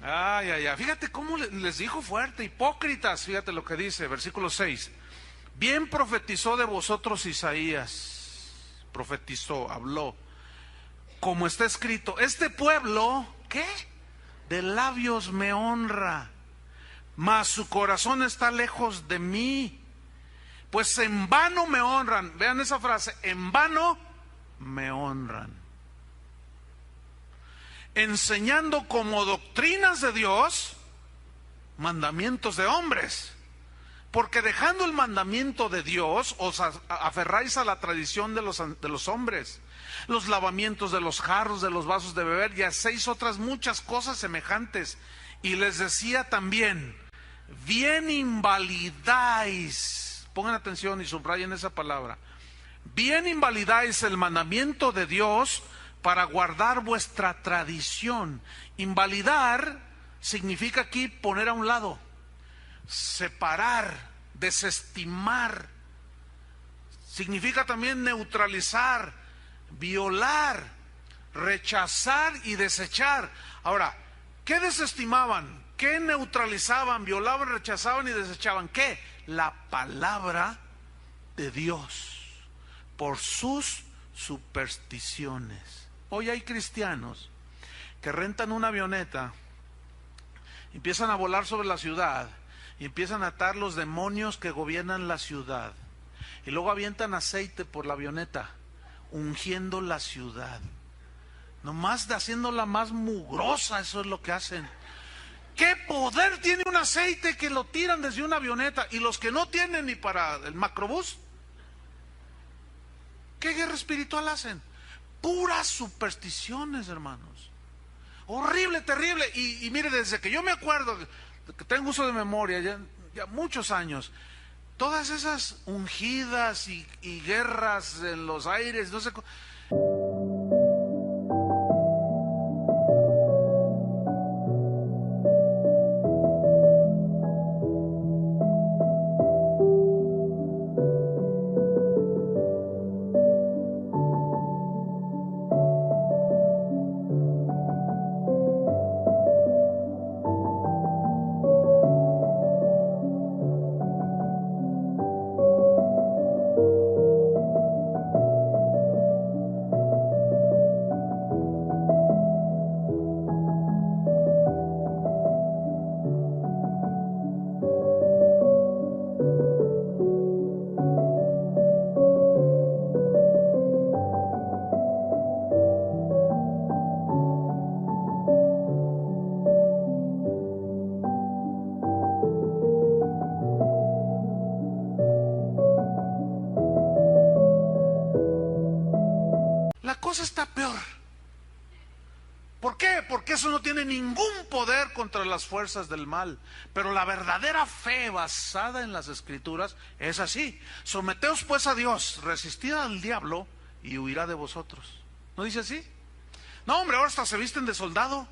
Ay, ay, ay. Fíjate cómo les dijo fuerte: hipócritas. Fíjate lo que dice, versículo 6. Bien profetizó de vosotros Isaías. Profetizó, habló, como está escrito: este pueblo, ¿qué? De labios me honra, mas su corazón está lejos de mí. Pues en vano me honran. Vean esa frase: en vano me honran, enseñando como doctrinas de Dios mandamientos de hombres. Porque dejando el mandamiento de Dios, os aferráis a la tradición de los hombres, los lavamientos de los jarros, de los vasos de beber, y hacéis otras muchas cosas semejantes. Y les decía también: bien invalidáis, pongan atención y subrayen esa palabra, bien invalidáis el mandamiento de Dios para guardar vuestra tradición. Invalidar significa aquí poner a un lado, separar, desestimar. Significa también neutralizar, violar, rechazar y desechar. Ahora, ¿qué desestimaban? ¿Qué neutralizaban? Violaban, rechazaban y desechaban. ¿Qué? La palabra de Dios por sus supersticiones. Hoy hay cristianos que rentan una avioneta, empiezan a volar sobre la ciudad y empiezan a atar los demonios que gobiernan la ciudad, y luego avientan aceite por la avioneta, ungiendo la ciudad, nomás haciéndola más mugrosa. Eso es lo que hacen. ¿Qué poder tiene un aceite que lo tiran desde una avioneta? Y los que no tienen ni para el macrobús, ¿qué guerra espiritual hacen? Puras supersticiones, hermanos. Horrible, terrible. Y mire, desde que yo me acuerdo, que tengo uso de memoria, ya muchos años, todas esas ungidas y guerras en los aires, no sé. Porque eso no tiene ningún poder contra las fuerzas del mal. Pero la verdadera fe basada en las Escrituras es así: someteos pues a Dios, resistid al diablo y huirá de vosotros. ¿No dice así? No, hombre, ahora hasta se visten de soldado.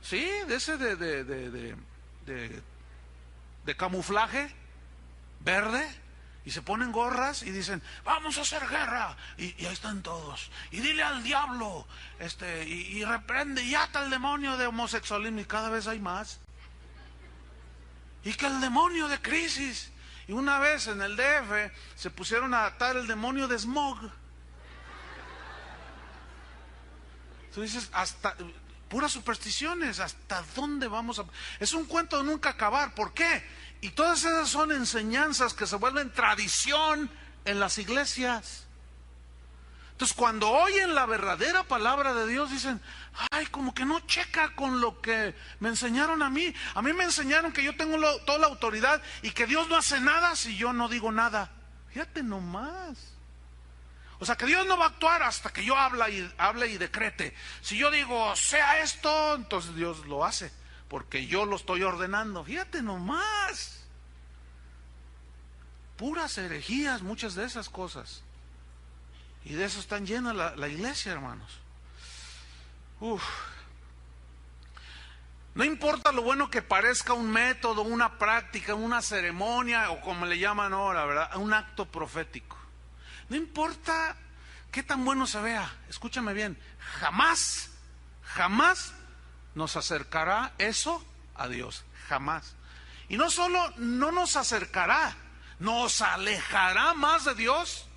Sí, de ese de camuflaje verde. Y se ponen gorras y dicen, vamos a hacer guerra. Y ahí están todos. Y dile al diablo, y reprende y ata al demonio de homosexualismo. Y cada vez hay más. Y que el demonio de crisis. Y una vez en el DF se pusieron a atar el demonio de smog. Tú dices, hasta puras supersticiones, ¿hasta dónde vamos a...? Es un cuento de nunca acabar. ¿Por qué? Y todas esas son enseñanzas que se vuelven tradición en las iglesias. Entonces, cuando oyen la verdadera palabra de Dios, dicen, ay, como que no checa con lo que me enseñaron a mí. A mí me enseñaron que yo tengo toda la autoridad y que Dios no hace nada si yo no digo nada. Fíjate nomás. O sea, que Dios no va a actuar hasta que yo hable y decrete. Si yo digo, sea esto, entonces Dios lo hace, porque yo lo estoy ordenando. Fíjate nomás. Puras herejías, muchas de esas cosas. Y de eso están llenas la iglesia, hermanos. No importa lo bueno que parezca un método, una práctica, una ceremonia, o como le llaman ahora, ¿verdad? Un acto profético. No importa qué tan bueno se vea, escúchame bien, jamás nos acercará eso a Dios, jamás. Y no solo no nos acercará, nos alejará más de Dios,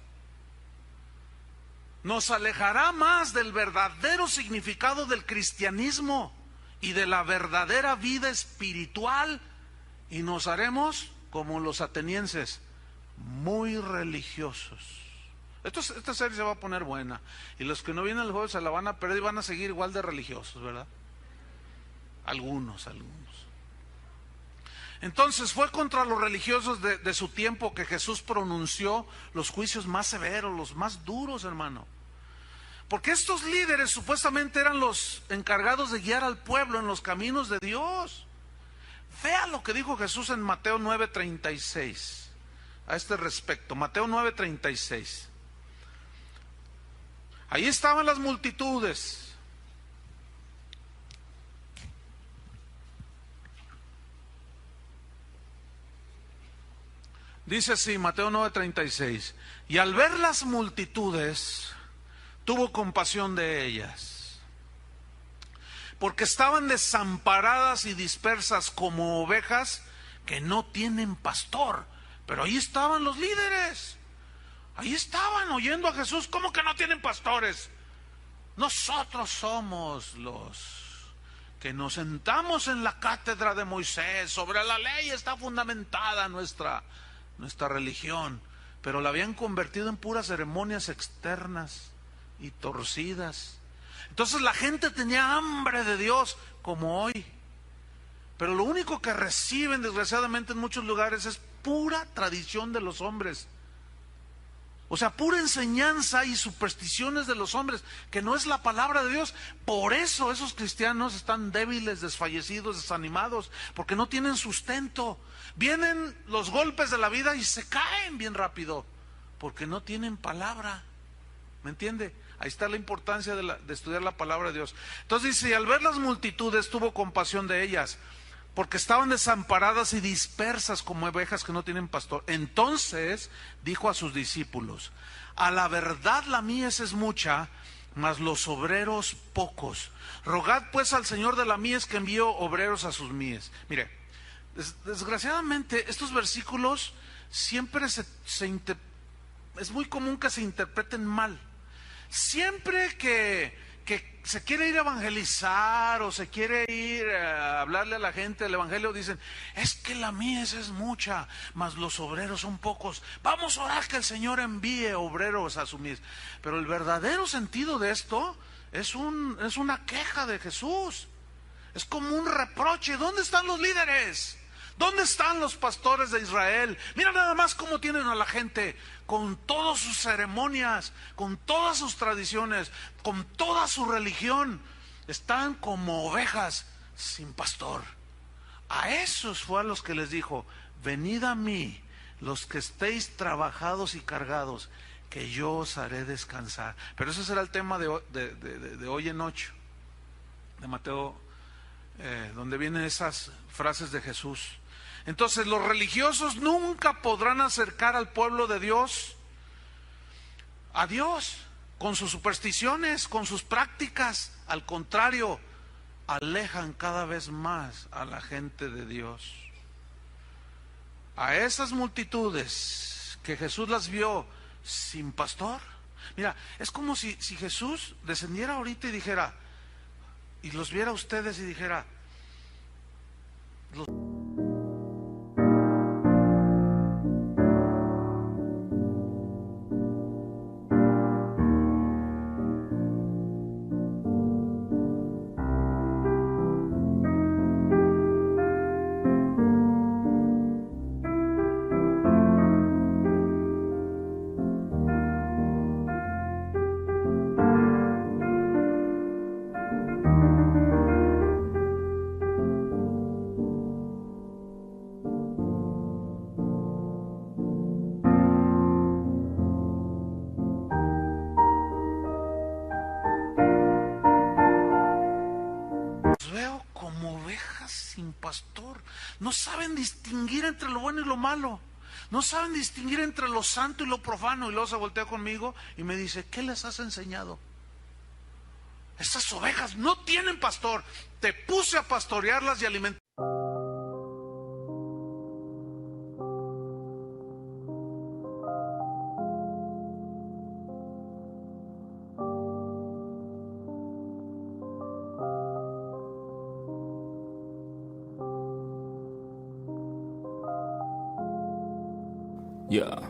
nos alejará más del verdadero significado del cristianismo y de la verdadera vida espiritual, y nos haremos como los atenienses, muy religiosos. Esta serie se va a poner buena, y los que no vienen al juego se la van a perder y van a seguir igual de religiosos, ¿verdad? Algunos. Entonces fue contra los religiosos de su tiempo que Jesús pronunció los juicios más severos, los más duros, hermano. Porque estos líderes supuestamente eran los encargados de guiar al pueblo en los caminos de Dios. Vea lo que dijo Jesús en Mateo 9:36 a este respecto. Mateo 9:36. Ahí estaban las multitudes. Dice así, Mateo 9:36. Y al ver las multitudes, tuvo compasión de ellas, porque estaban desamparadas y dispersas como ovejas que no tienen pastor. Pero ahí estaban los líderes. Ahí estaban oyendo a Jesús. ¿Cómo que no tienen pastores? Nosotros somos los que nos sentamos en la cátedra de Moisés. Sobre la ley está fundamentada nuestra religión. Pero la habían convertido en puras ceremonias externas y torcidas. Entonces la gente tenía hambre de Dios como hoy. Pero lo único que reciben, desgraciadamente, en muchos lugares es pura tradición de los hombres. O sea, pura enseñanza y supersticiones de los hombres, que no es la palabra de Dios. Por eso esos cristianos están débiles, desfallecidos, desanimados, porque no tienen sustento. Vienen los golpes de la vida y se caen bien rápido, porque no tienen palabra. ¿Me entiende? Ahí está la importancia de estudiar la palabra de Dios. Entonces dice, y al ver las multitudes tuvo compasión de ellas, porque estaban desamparadas y dispersas como ovejas que no tienen pastor. Entonces dijo a sus discípulos, a la verdad la mies es mucha, mas los obreros pocos. Rogad pues al Señor de la mies que envíe obreros a sus mies. Mire, desgraciadamente estos versículos siempre es muy común que se interpreten mal. Siempre que se quiere ir a evangelizar o se quiere ir a hablarle a la gente del evangelio, dicen, es que la mies es mucha, mas los obreros son pocos. Vamos a orar que el Señor envíe obreros a su mies. Pero el verdadero sentido de esto es una queja de Jesús. Es como un reproche. ¿Dónde están los líderes? ¿Dónde están los pastores de Israel? Mira nada más cómo tienen a la gente, con todas sus ceremonias, con todas sus tradiciones, con toda su religión. Están como ovejas sin pastor. A esos fue a los que les dijo: venid a mí, los que estéis trabajados y cargados, que yo os haré descansar. Pero ese será el tema de hoy en 8, de Mateo, donde vienen esas frases de Jesús. Entonces, los religiosos nunca podrán acercar al pueblo de Dios a Dios con sus supersticiones, con sus prácticas. Al contrario, alejan cada vez más a la gente de Dios. A esas multitudes que Jesús las vio sin pastor. Mira, es como si Jesús descendiera ahorita y dijera, y los viera a ustedes y dijera, pastor, no saben distinguir entre lo bueno y lo malo, no saben distinguir entre lo santo y lo profano. Y luego se voltea conmigo y me dice, ¿qué les has enseñado? Estas ovejas no tienen pastor, te puse a pastorearlas y alimentar. Yeah.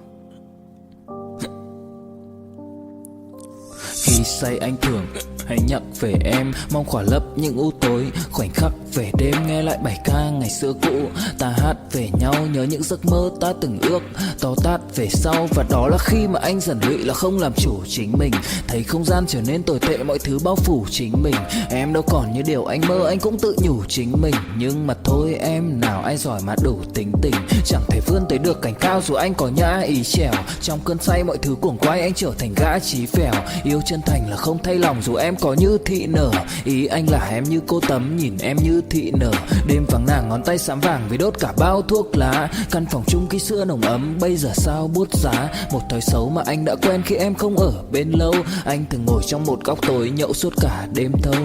Khi say anh thường hay nhắc về em, mong khỏa lấp những u tối, khoảnh khắc về đêm nghe lại bài ca ngày xưa cũ. Ta hát về nhau nhớ những giấc mơ ta từng ước, to tát về sau. Và đó là khi mà anh dần lụy là không làm chủ chính mình, thấy không gian trở nên tồi tệ, mọi thứ bao phủ chính mình. Em đâu còn như điều anh mơ, anh cũng tự nhủ chính mình. Nhưng mà thôi em, nào ai giỏi mà đủ tính tình, chẳng thể vươn tới được cảnh cao dù anh có nhã ý trèo. Trong cơn say mọi thứ cuồng quay, anh trở thành gã chí phèo. Yêu chân thành là không thay lòng dù em có như thị nở. Ý anh là em như cô tấm, nhìn em như thị nở. Đêm vắng nàng ngón tay xám vàng vì đốt cả bao thuốc lá. Căn phòng chung khi xưa nồng ấm, bây giờ sao buốt giá. Một thói xấu mà anh đã quen khi em không ở bên lâu. Anh thường ngồi trong một góc tối nhậu suốt cả đêm thâu.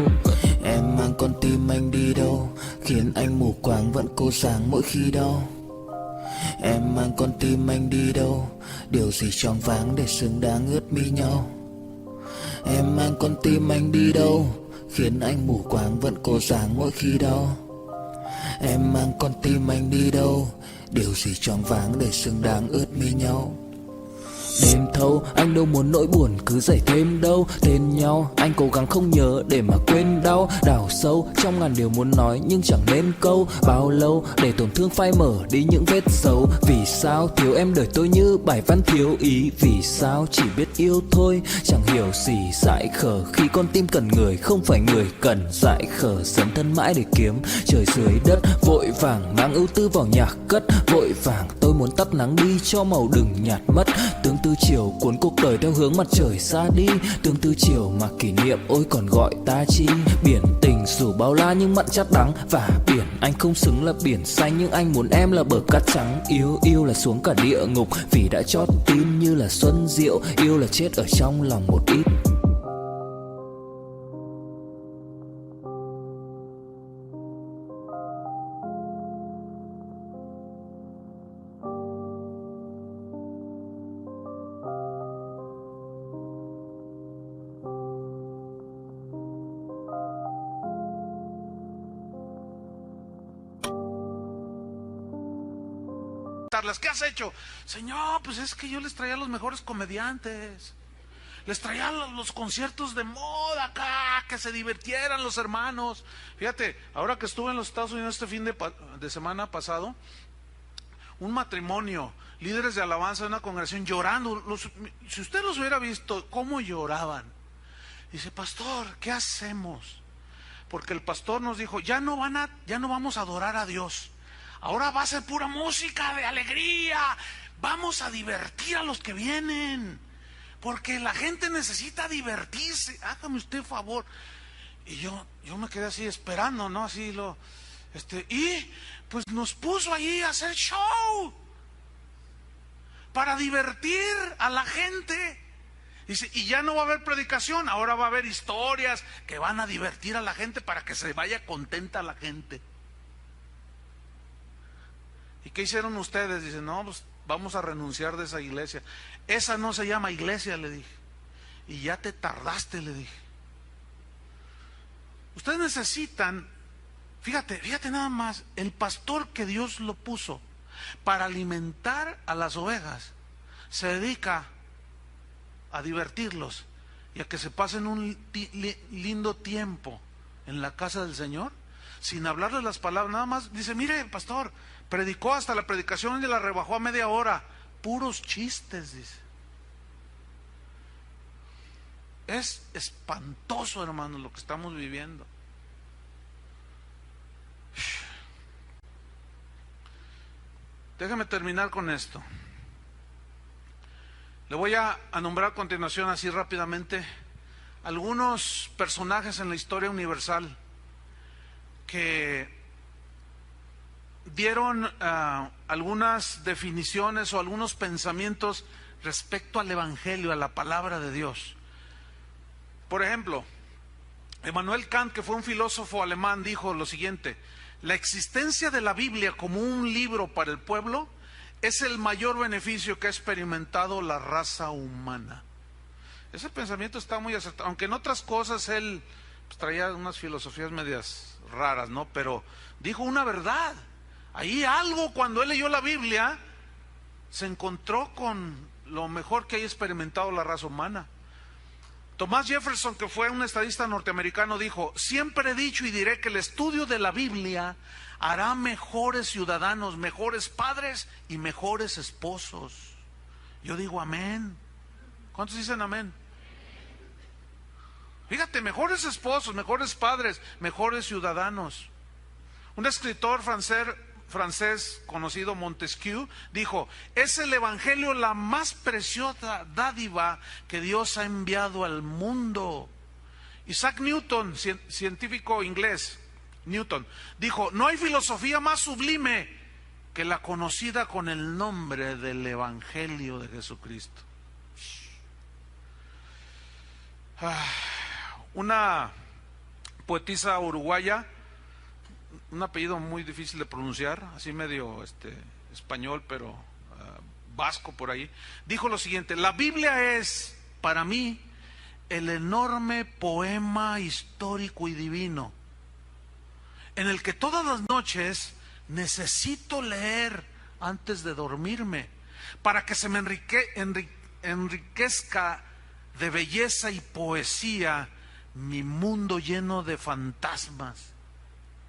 Em mang con tim anh đi đâu, khiến anh mù quáng vẫn cố sáng mỗi khi đau. Em mang con tim anh đi đâu, điều gì choáng váng để xứng đáng ướt mi nhau. Em mang con tim anh đi đâu, khiến anh mù quáng vẫn cố sáng mỗi khi đau. Em mang con tim anh đi đâu, điều gì choáng váng để xứng đáng ướt mi nhau. Đêm thâu anh đâu muốn nỗi buồn cứ dậy thêm đâu. Tên nhau anh cố gắng không nhớ để mà quên đau. Đào sâu trong ngàn điều muốn nói nhưng chẳng nên câu. Bao lâu để tổn thương phai mở đi những vết dấu. Vì sao thiếu em đời tôi như bài văn thiếu ý. Vì sao chỉ biết yêu thôi, chẳng hiểu gì dại khờ. Khi con tim cần người không phải người cần dại khờ. Dấn thân mãi để kiếm trời dưới đất. Vội vàng mang ưu tư vào nhạc cất. Vội vàng tôi muốn tắt nắng đi cho màu đừng nhạt mất. Tương tư chiều cuốn cuộc đời theo hướng mặt trời xa đi. Tương tư chiều mà kỷ niệm ôi còn gọi ta chi. Biển tình dù bao la nhưng mặn chát đắng. Và biển anh không xứng là biển xanh, nhưng anh muốn em là bờ cát trắng. Yêu là xuống cả địa ngục vì đã chót tin như là xuân diệu. Yêu là chết ở trong lòng một ít. ¿Qué has hecho? Señor, pues es que yo les traía los mejores comediantes, les traía los conciertos de moda acá, que se divirtieran los hermanos. Fíjate, ahora que estuve en los Estados Unidos este fin de semana pasado, un matrimonio, líderes de alabanza de una congregación llorando. Si usted los hubiera visto, cómo lloraban. Dice, pastor, ¿qué hacemos? porque el pastor nos dijo, ya no vamos a adorar a Dios. Ahora va a ser pura música de alegría. Vamos a divertir a los que vienen, porque la gente necesita divertirse. Hágame usted favor. Y yo me quedé así esperando, ¿no? Así y pues nos puso ahí a hacer show para divertir a la gente. Dice, y ya no va a haber predicación, ahora va a haber historias que van a divertir a la gente para que se vaya contenta la gente. ¿Y qué hicieron ustedes? Dicen, no, pues vamos a renunciar de esa iglesia. Esa no se llama iglesia, le dije. Y ya te tardaste, le dije. Ustedes necesitan, fíjate nada más, el pastor que Dios lo puso para alimentar a las ovejas, se dedica a divertirlos y a que se pasen un lindo tiempo en la casa del Señor, sin hablarles las palabras, nada más dice, mire, el pastor predicó hasta la predicación y la rebajó a media hora, puros chistes, dice. Es espantoso, hermano, lo que estamos viviendo. Déjame terminar con esto. Le voy a nombrar a continuación, así rápidamente, algunos personajes en la historia universal que dieron algunas definiciones o algunos pensamientos respecto al Evangelio, a la palabra de Dios. Por ejemplo, Immanuel Kant, que fue un filósofo alemán, dijo lo siguiente: la existencia de la Biblia como un libro para el pueblo es el mayor beneficio que ha experimentado la raza humana. Ese pensamiento está muy acertado, aunque en otras cosas él pues, traía unas filosofías medias raras, ¿no? Pero dijo una verdad. Ahí algo, cuando él leyó la Biblia, se encontró con lo mejor que haya experimentado la raza humana. Thomas Jefferson, que fue un estadista norteamericano, dijo: siempre he dicho y diré que el estudio de la Biblia hará mejores ciudadanos, mejores padres y mejores esposos. Yo digo amén. ¿Cuántos dicen amén? Fíjate, mejores esposos, mejores padres, mejores ciudadanos. Un escritor francés conocido, Montesquieu, dijo: es el Evangelio la más preciosa dádiva que Dios ha enviado al mundo. Isaac Newton, científico inglés, Newton, dijo: no hay filosofía más sublime que la conocida con el nombre del Evangelio de Jesucristo. Una poetisa uruguaya, un apellido muy difícil de pronunciar, así medio español, pero vasco por ahí, dijo lo siguiente: la Biblia es para mí el enorme poema histórico y divino en el que todas las noches necesito leer antes de dormirme para que se me enriquezca de belleza y poesía mi mundo lleno de fantasmas.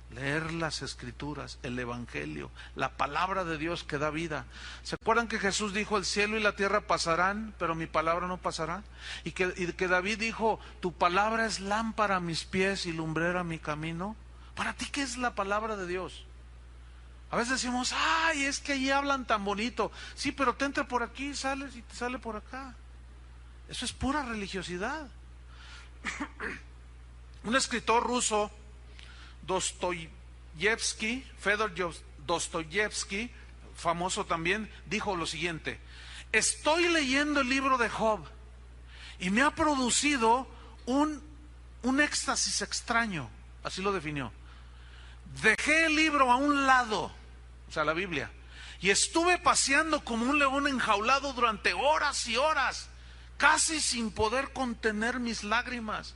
Leer las Escrituras, el Evangelio, la palabra de Dios que da vida. ¿Se acuerdan que Jesús dijo: el cielo y la tierra pasarán, pero mi palabra no pasará? Y que David dijo: tu palabra es lámpara a mis pies y lumbrera a mi camino. ¿Para ti qué es la palabra de Dios? A veces decimos: ay, es que allí hablan tan bonito. Sí, pero te entra por aquí, sales y te sale por acá. Eso es pura religiosidad. Un escritor ruso, Fedor Dostoyevsky, famoso también, dijo lo siguiente: estoy leyendo el libro de Job y me ha producido un éxtasis extraño, así lo definió. Dejé el libro a un lado, o sea, la Biblia, y estuve paseando como un león enjaulado durante horas y horas, casi sin poder contener mis lágrimas.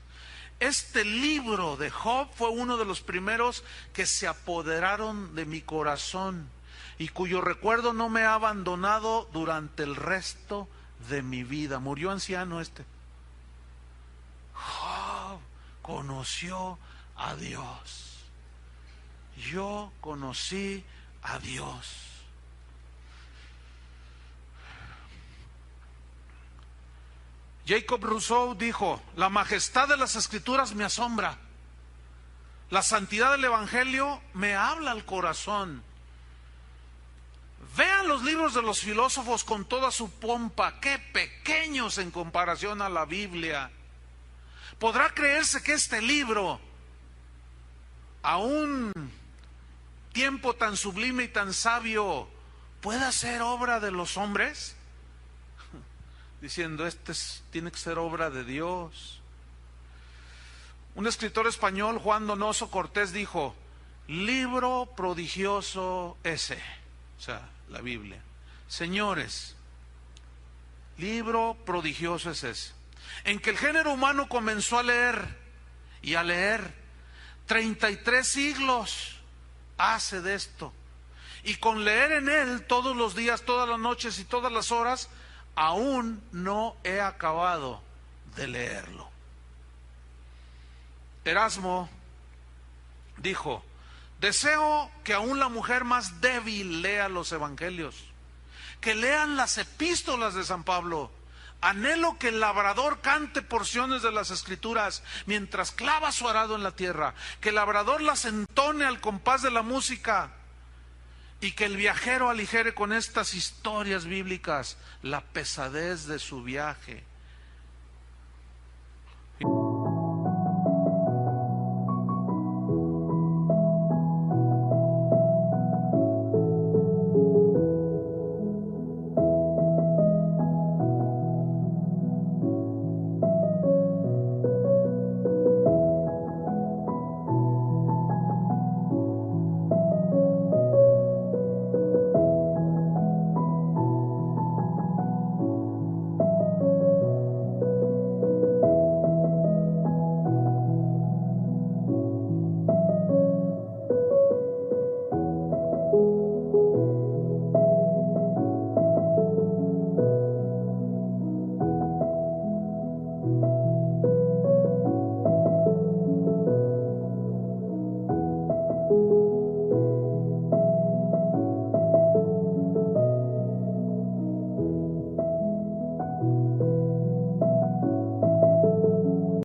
Este libro de Job fue uno de los primeros que se apoderaron de mi corazón y cuyo recuerdo no me ha abandonado durante el resto de mi vida. Murió anciano Job conoció a Dios. Yo conocí a Dios. Jacob Rousseau dijo: la majestad de las Escrituras me asombra. La santidad del Evangelio me habla al corazón. Vean los libros de los filósofos con toda su pompa, qué pequeños en comparación a la Biblia. ¿Podrá creerse que este libro, a un tiempo tan sublime y tan sabio, pueda ser obra de los hombres? Diciendo, tiene que ser obra de Dios. Un escritor español, Juan Donoso Cortés, dijo: libro prodigioso ese, o sea, la Biblia. Señores, libro prodigioso es ese, en que el género humano comenzó a leer y a leer. 33 siglos hace de esto, y con leer en él todos los días, todas las noches y todas las horas, aún no he acabado de leerlo. Erasmo dijo: deseo que aún la mujer más débil lea los evangelios, que lean las epístolas de San Pablo. Anhelo que el labrador cante porciones de las escrituras mientras clava su arado en la tierra, que el labrador las entone al compás de la música, y que el viajero aligere con estas historias bíblicas la pesadez de su viaje.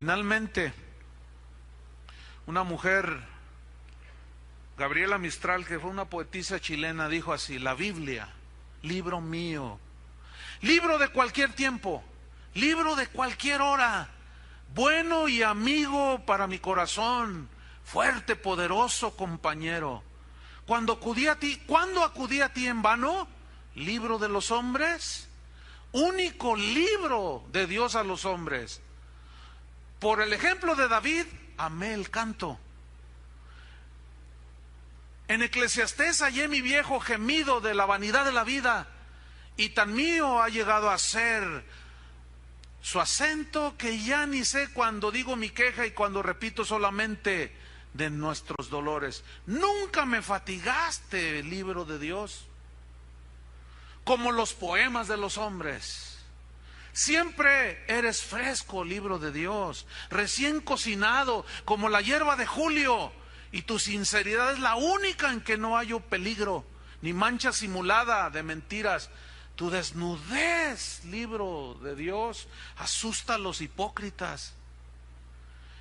Finalmente, una mujer, Gabriela Mistral, que fue una poetisa chilena, dijo así: la Biblia, libro mío, libro de cualquier tiempo, libro de cualquier hora, bueno y amigo para mi corazón, fuerte, poderoso compañero. Cuando acudí a ti en vano, libro de los hombres, único libro de Dios a los hombres. Por el ejemplo de David, amé el canto. En Eclesiastés hallé mi viejo gemido de la vanidad de la vida, y tan mío ha llegado a ser su acento que ya ni sé cuando digo mi queja y cuando repito solamente de nuestros dolores. Nunca me fatigaste, libro de Dios, como los poemas de los hombres. Siempre eres fresco, libro de Dios, recién cocinado como la hierba de julio, y tu sinceridad es la única en que no hallo peligro, ni mancha simulada de mentiras. Tu desnudez, libro de Dios, asusta a los hipócritas,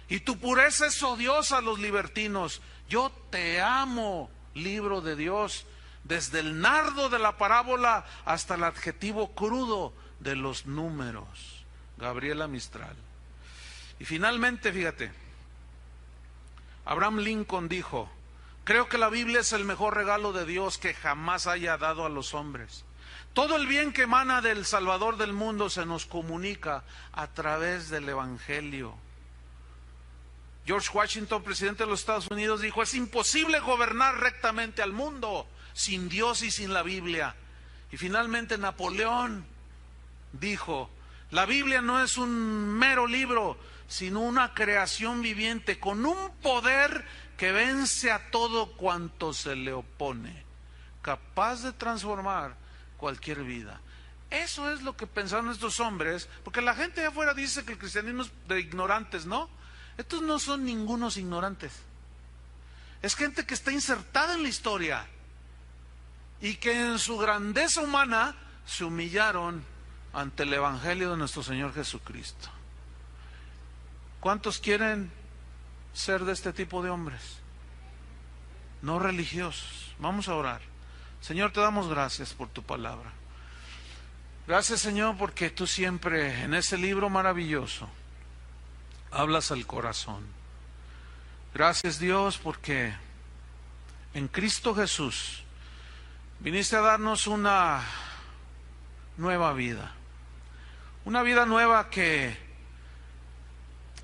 y tu pureza es odiosa a los libertinos. Yo te amo, libro de Dios, desde el nardo de la parábola hasta el adjetivo crudo de los números. Gabriela Mistral. Y finalmente, fíjate, Abraham Lincoln dijo: creo que la Biblia es el mejor regalo de Dios que jamás haya dado a los hombres. Todo el bien que emana del Salvador del mundo se nos comunica a través del Evangelio. George Washington, presidente de los Estados Unidos, dijo: es imposible gobernar rectamente al mundo sin Dios y sin la Biblia. Y finalmente Napoleón dijo: la Biblia no es un mero libro, sino una creación viviente con un poder que vence a todo cuanto se le opone, capaz de transformar cualquier vida. Eso es lo que pensaron estos hombres, porque la gente de afuera dice que el cristianismo es de ignorantes, ¿no? Estos no son ningunos ignorantes. Es gente que está insertada en la historia y que en su grandeza humana se humillaron ante el Evangelio de nuestro Señor Jesucristo. ¿Cuántos quieren ser de este tipo de hombres, no religiosos. Vamos a orar. Señor, te damos gracias por tu palabra. Gracias, Señor, porque tú siempre en ese libro maravilloso hablas al corazón. Gracias, Dios, porque en Cristo Jesús viniste a darnos una nueva vida. Una vida nueva que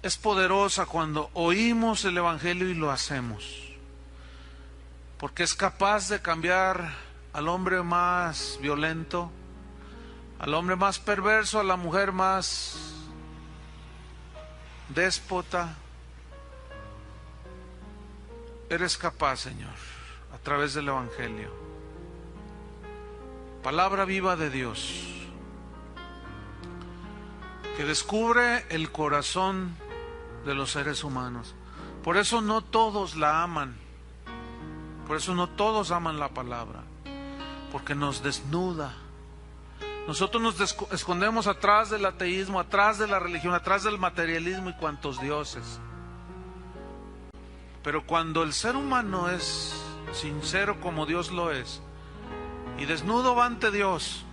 es poderosa cuando oímos el Evangelio y lo hacemos. Porque es capaz de cambiar al hombre más violento, al hombre más perverso, a la mujer más déspota. Eres capaz, Señor, a través del Evangelio. Palabra viva de Dios, que descubre el corazón de los seres humanos. Por eso no todos la aman. Por eso no todos aman la palabra. Porque nos desnuda. Nosotros nos escondemos atrás del ateísmo, atrás de la religión, atrás del materialismo y cuantos dioses. Pero cuando el ser humano es sincero como Dios lo es, y desnudo va ante Dios,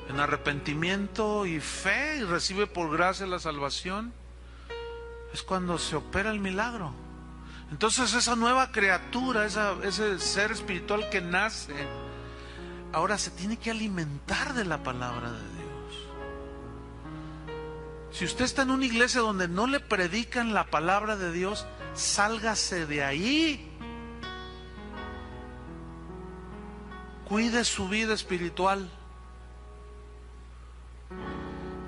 en arrepentimiento y fe, y recibe por gracia la salvación, es cuando se opera el milagro. Entonces esa nueva criatura, ese ser espiritual que nace, ahora se tiene que alimentar de la palabra de Dios. Si usted está en una iglesia donde no le predican la palabra de Dios, sálgase de ahí. Cuide su vida espiritual.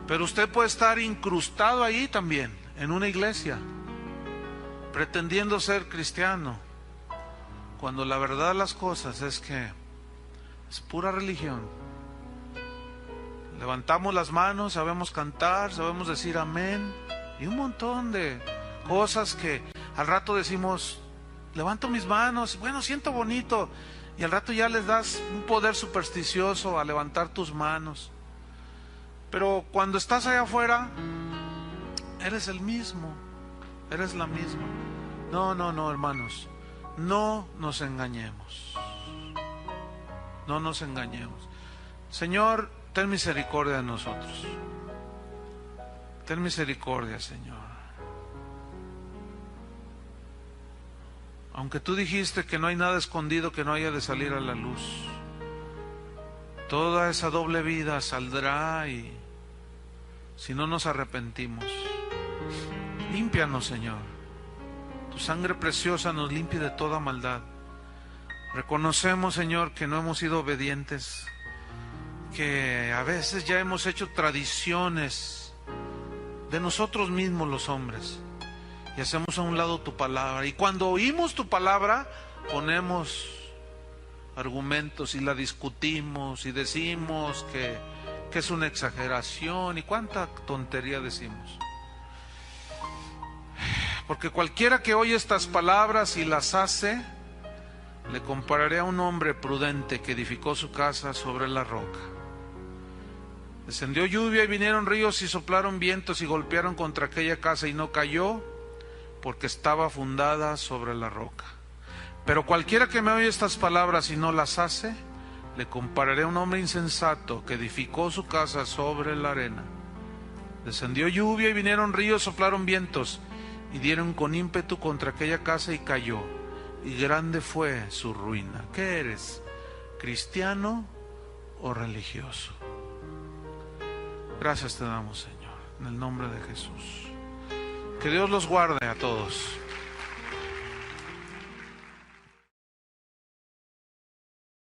Pero usted puede estar incrustado ahí también, en una iglesia, pretendiendo ser cristiano, cuando la verdad de las cosas es que es pura religión. Levantamos las manos, sabemos cantar, sabemos decir amén, y un montón de cosas que al rato decimos, levanto mis manos, bueno, siento bonito, y al rato ya les das un poder supersticioso a levantar tus manos. Pero cuando estás allá afuera, eres el mismo, eres la misma. No, hermanos, no nos engañemos. No nos engañemos. Señor, ten misericordia de nosotros. Ten misericordia, Señor. Aunque tú dijiste que no hay nada escondido que no haya de salir a la luz, toda esa doble vida saldrá, y si no nos arrepentimos, límpianos, Señor. Tu sangre preciosa nos limpie de toda maldad. Reconocemos, Señor, que no hemos sido obedientes, que a veces ya hemos hecho tradiciones de nosotros mismos los hombres, y hacemos a un lado tu palabra. Y cuando oímos tu palabra, ponemos argumentos y la discutimos y decimos que es una exageración, y cuánta tontería decimos. Porque cualquiera que oye estas palabras y las hace, le compararé a un hombre prudente que edificó su casa sobre la roca. Descendió lluvia y vinieron ríos y soplaron vientos y golpearon contra aquella casa, y no cayó, porque estaba fundada sobre la roca. Pero cualquiera que me oye estas palabras y no las hace, le compararé a un hombre insensato que edificó su casa sobre la arena. Descendió lluvia y vinieron ríos, soplaron vientos y dieron con ímpetu contra aquella casa, y cayó, y grande fue su ruina. ¿Qué eres? ¿Cristiano o religioso? Gracias te damos, Señor, en el nombre de Jesús. Que Dios los guarde a todos.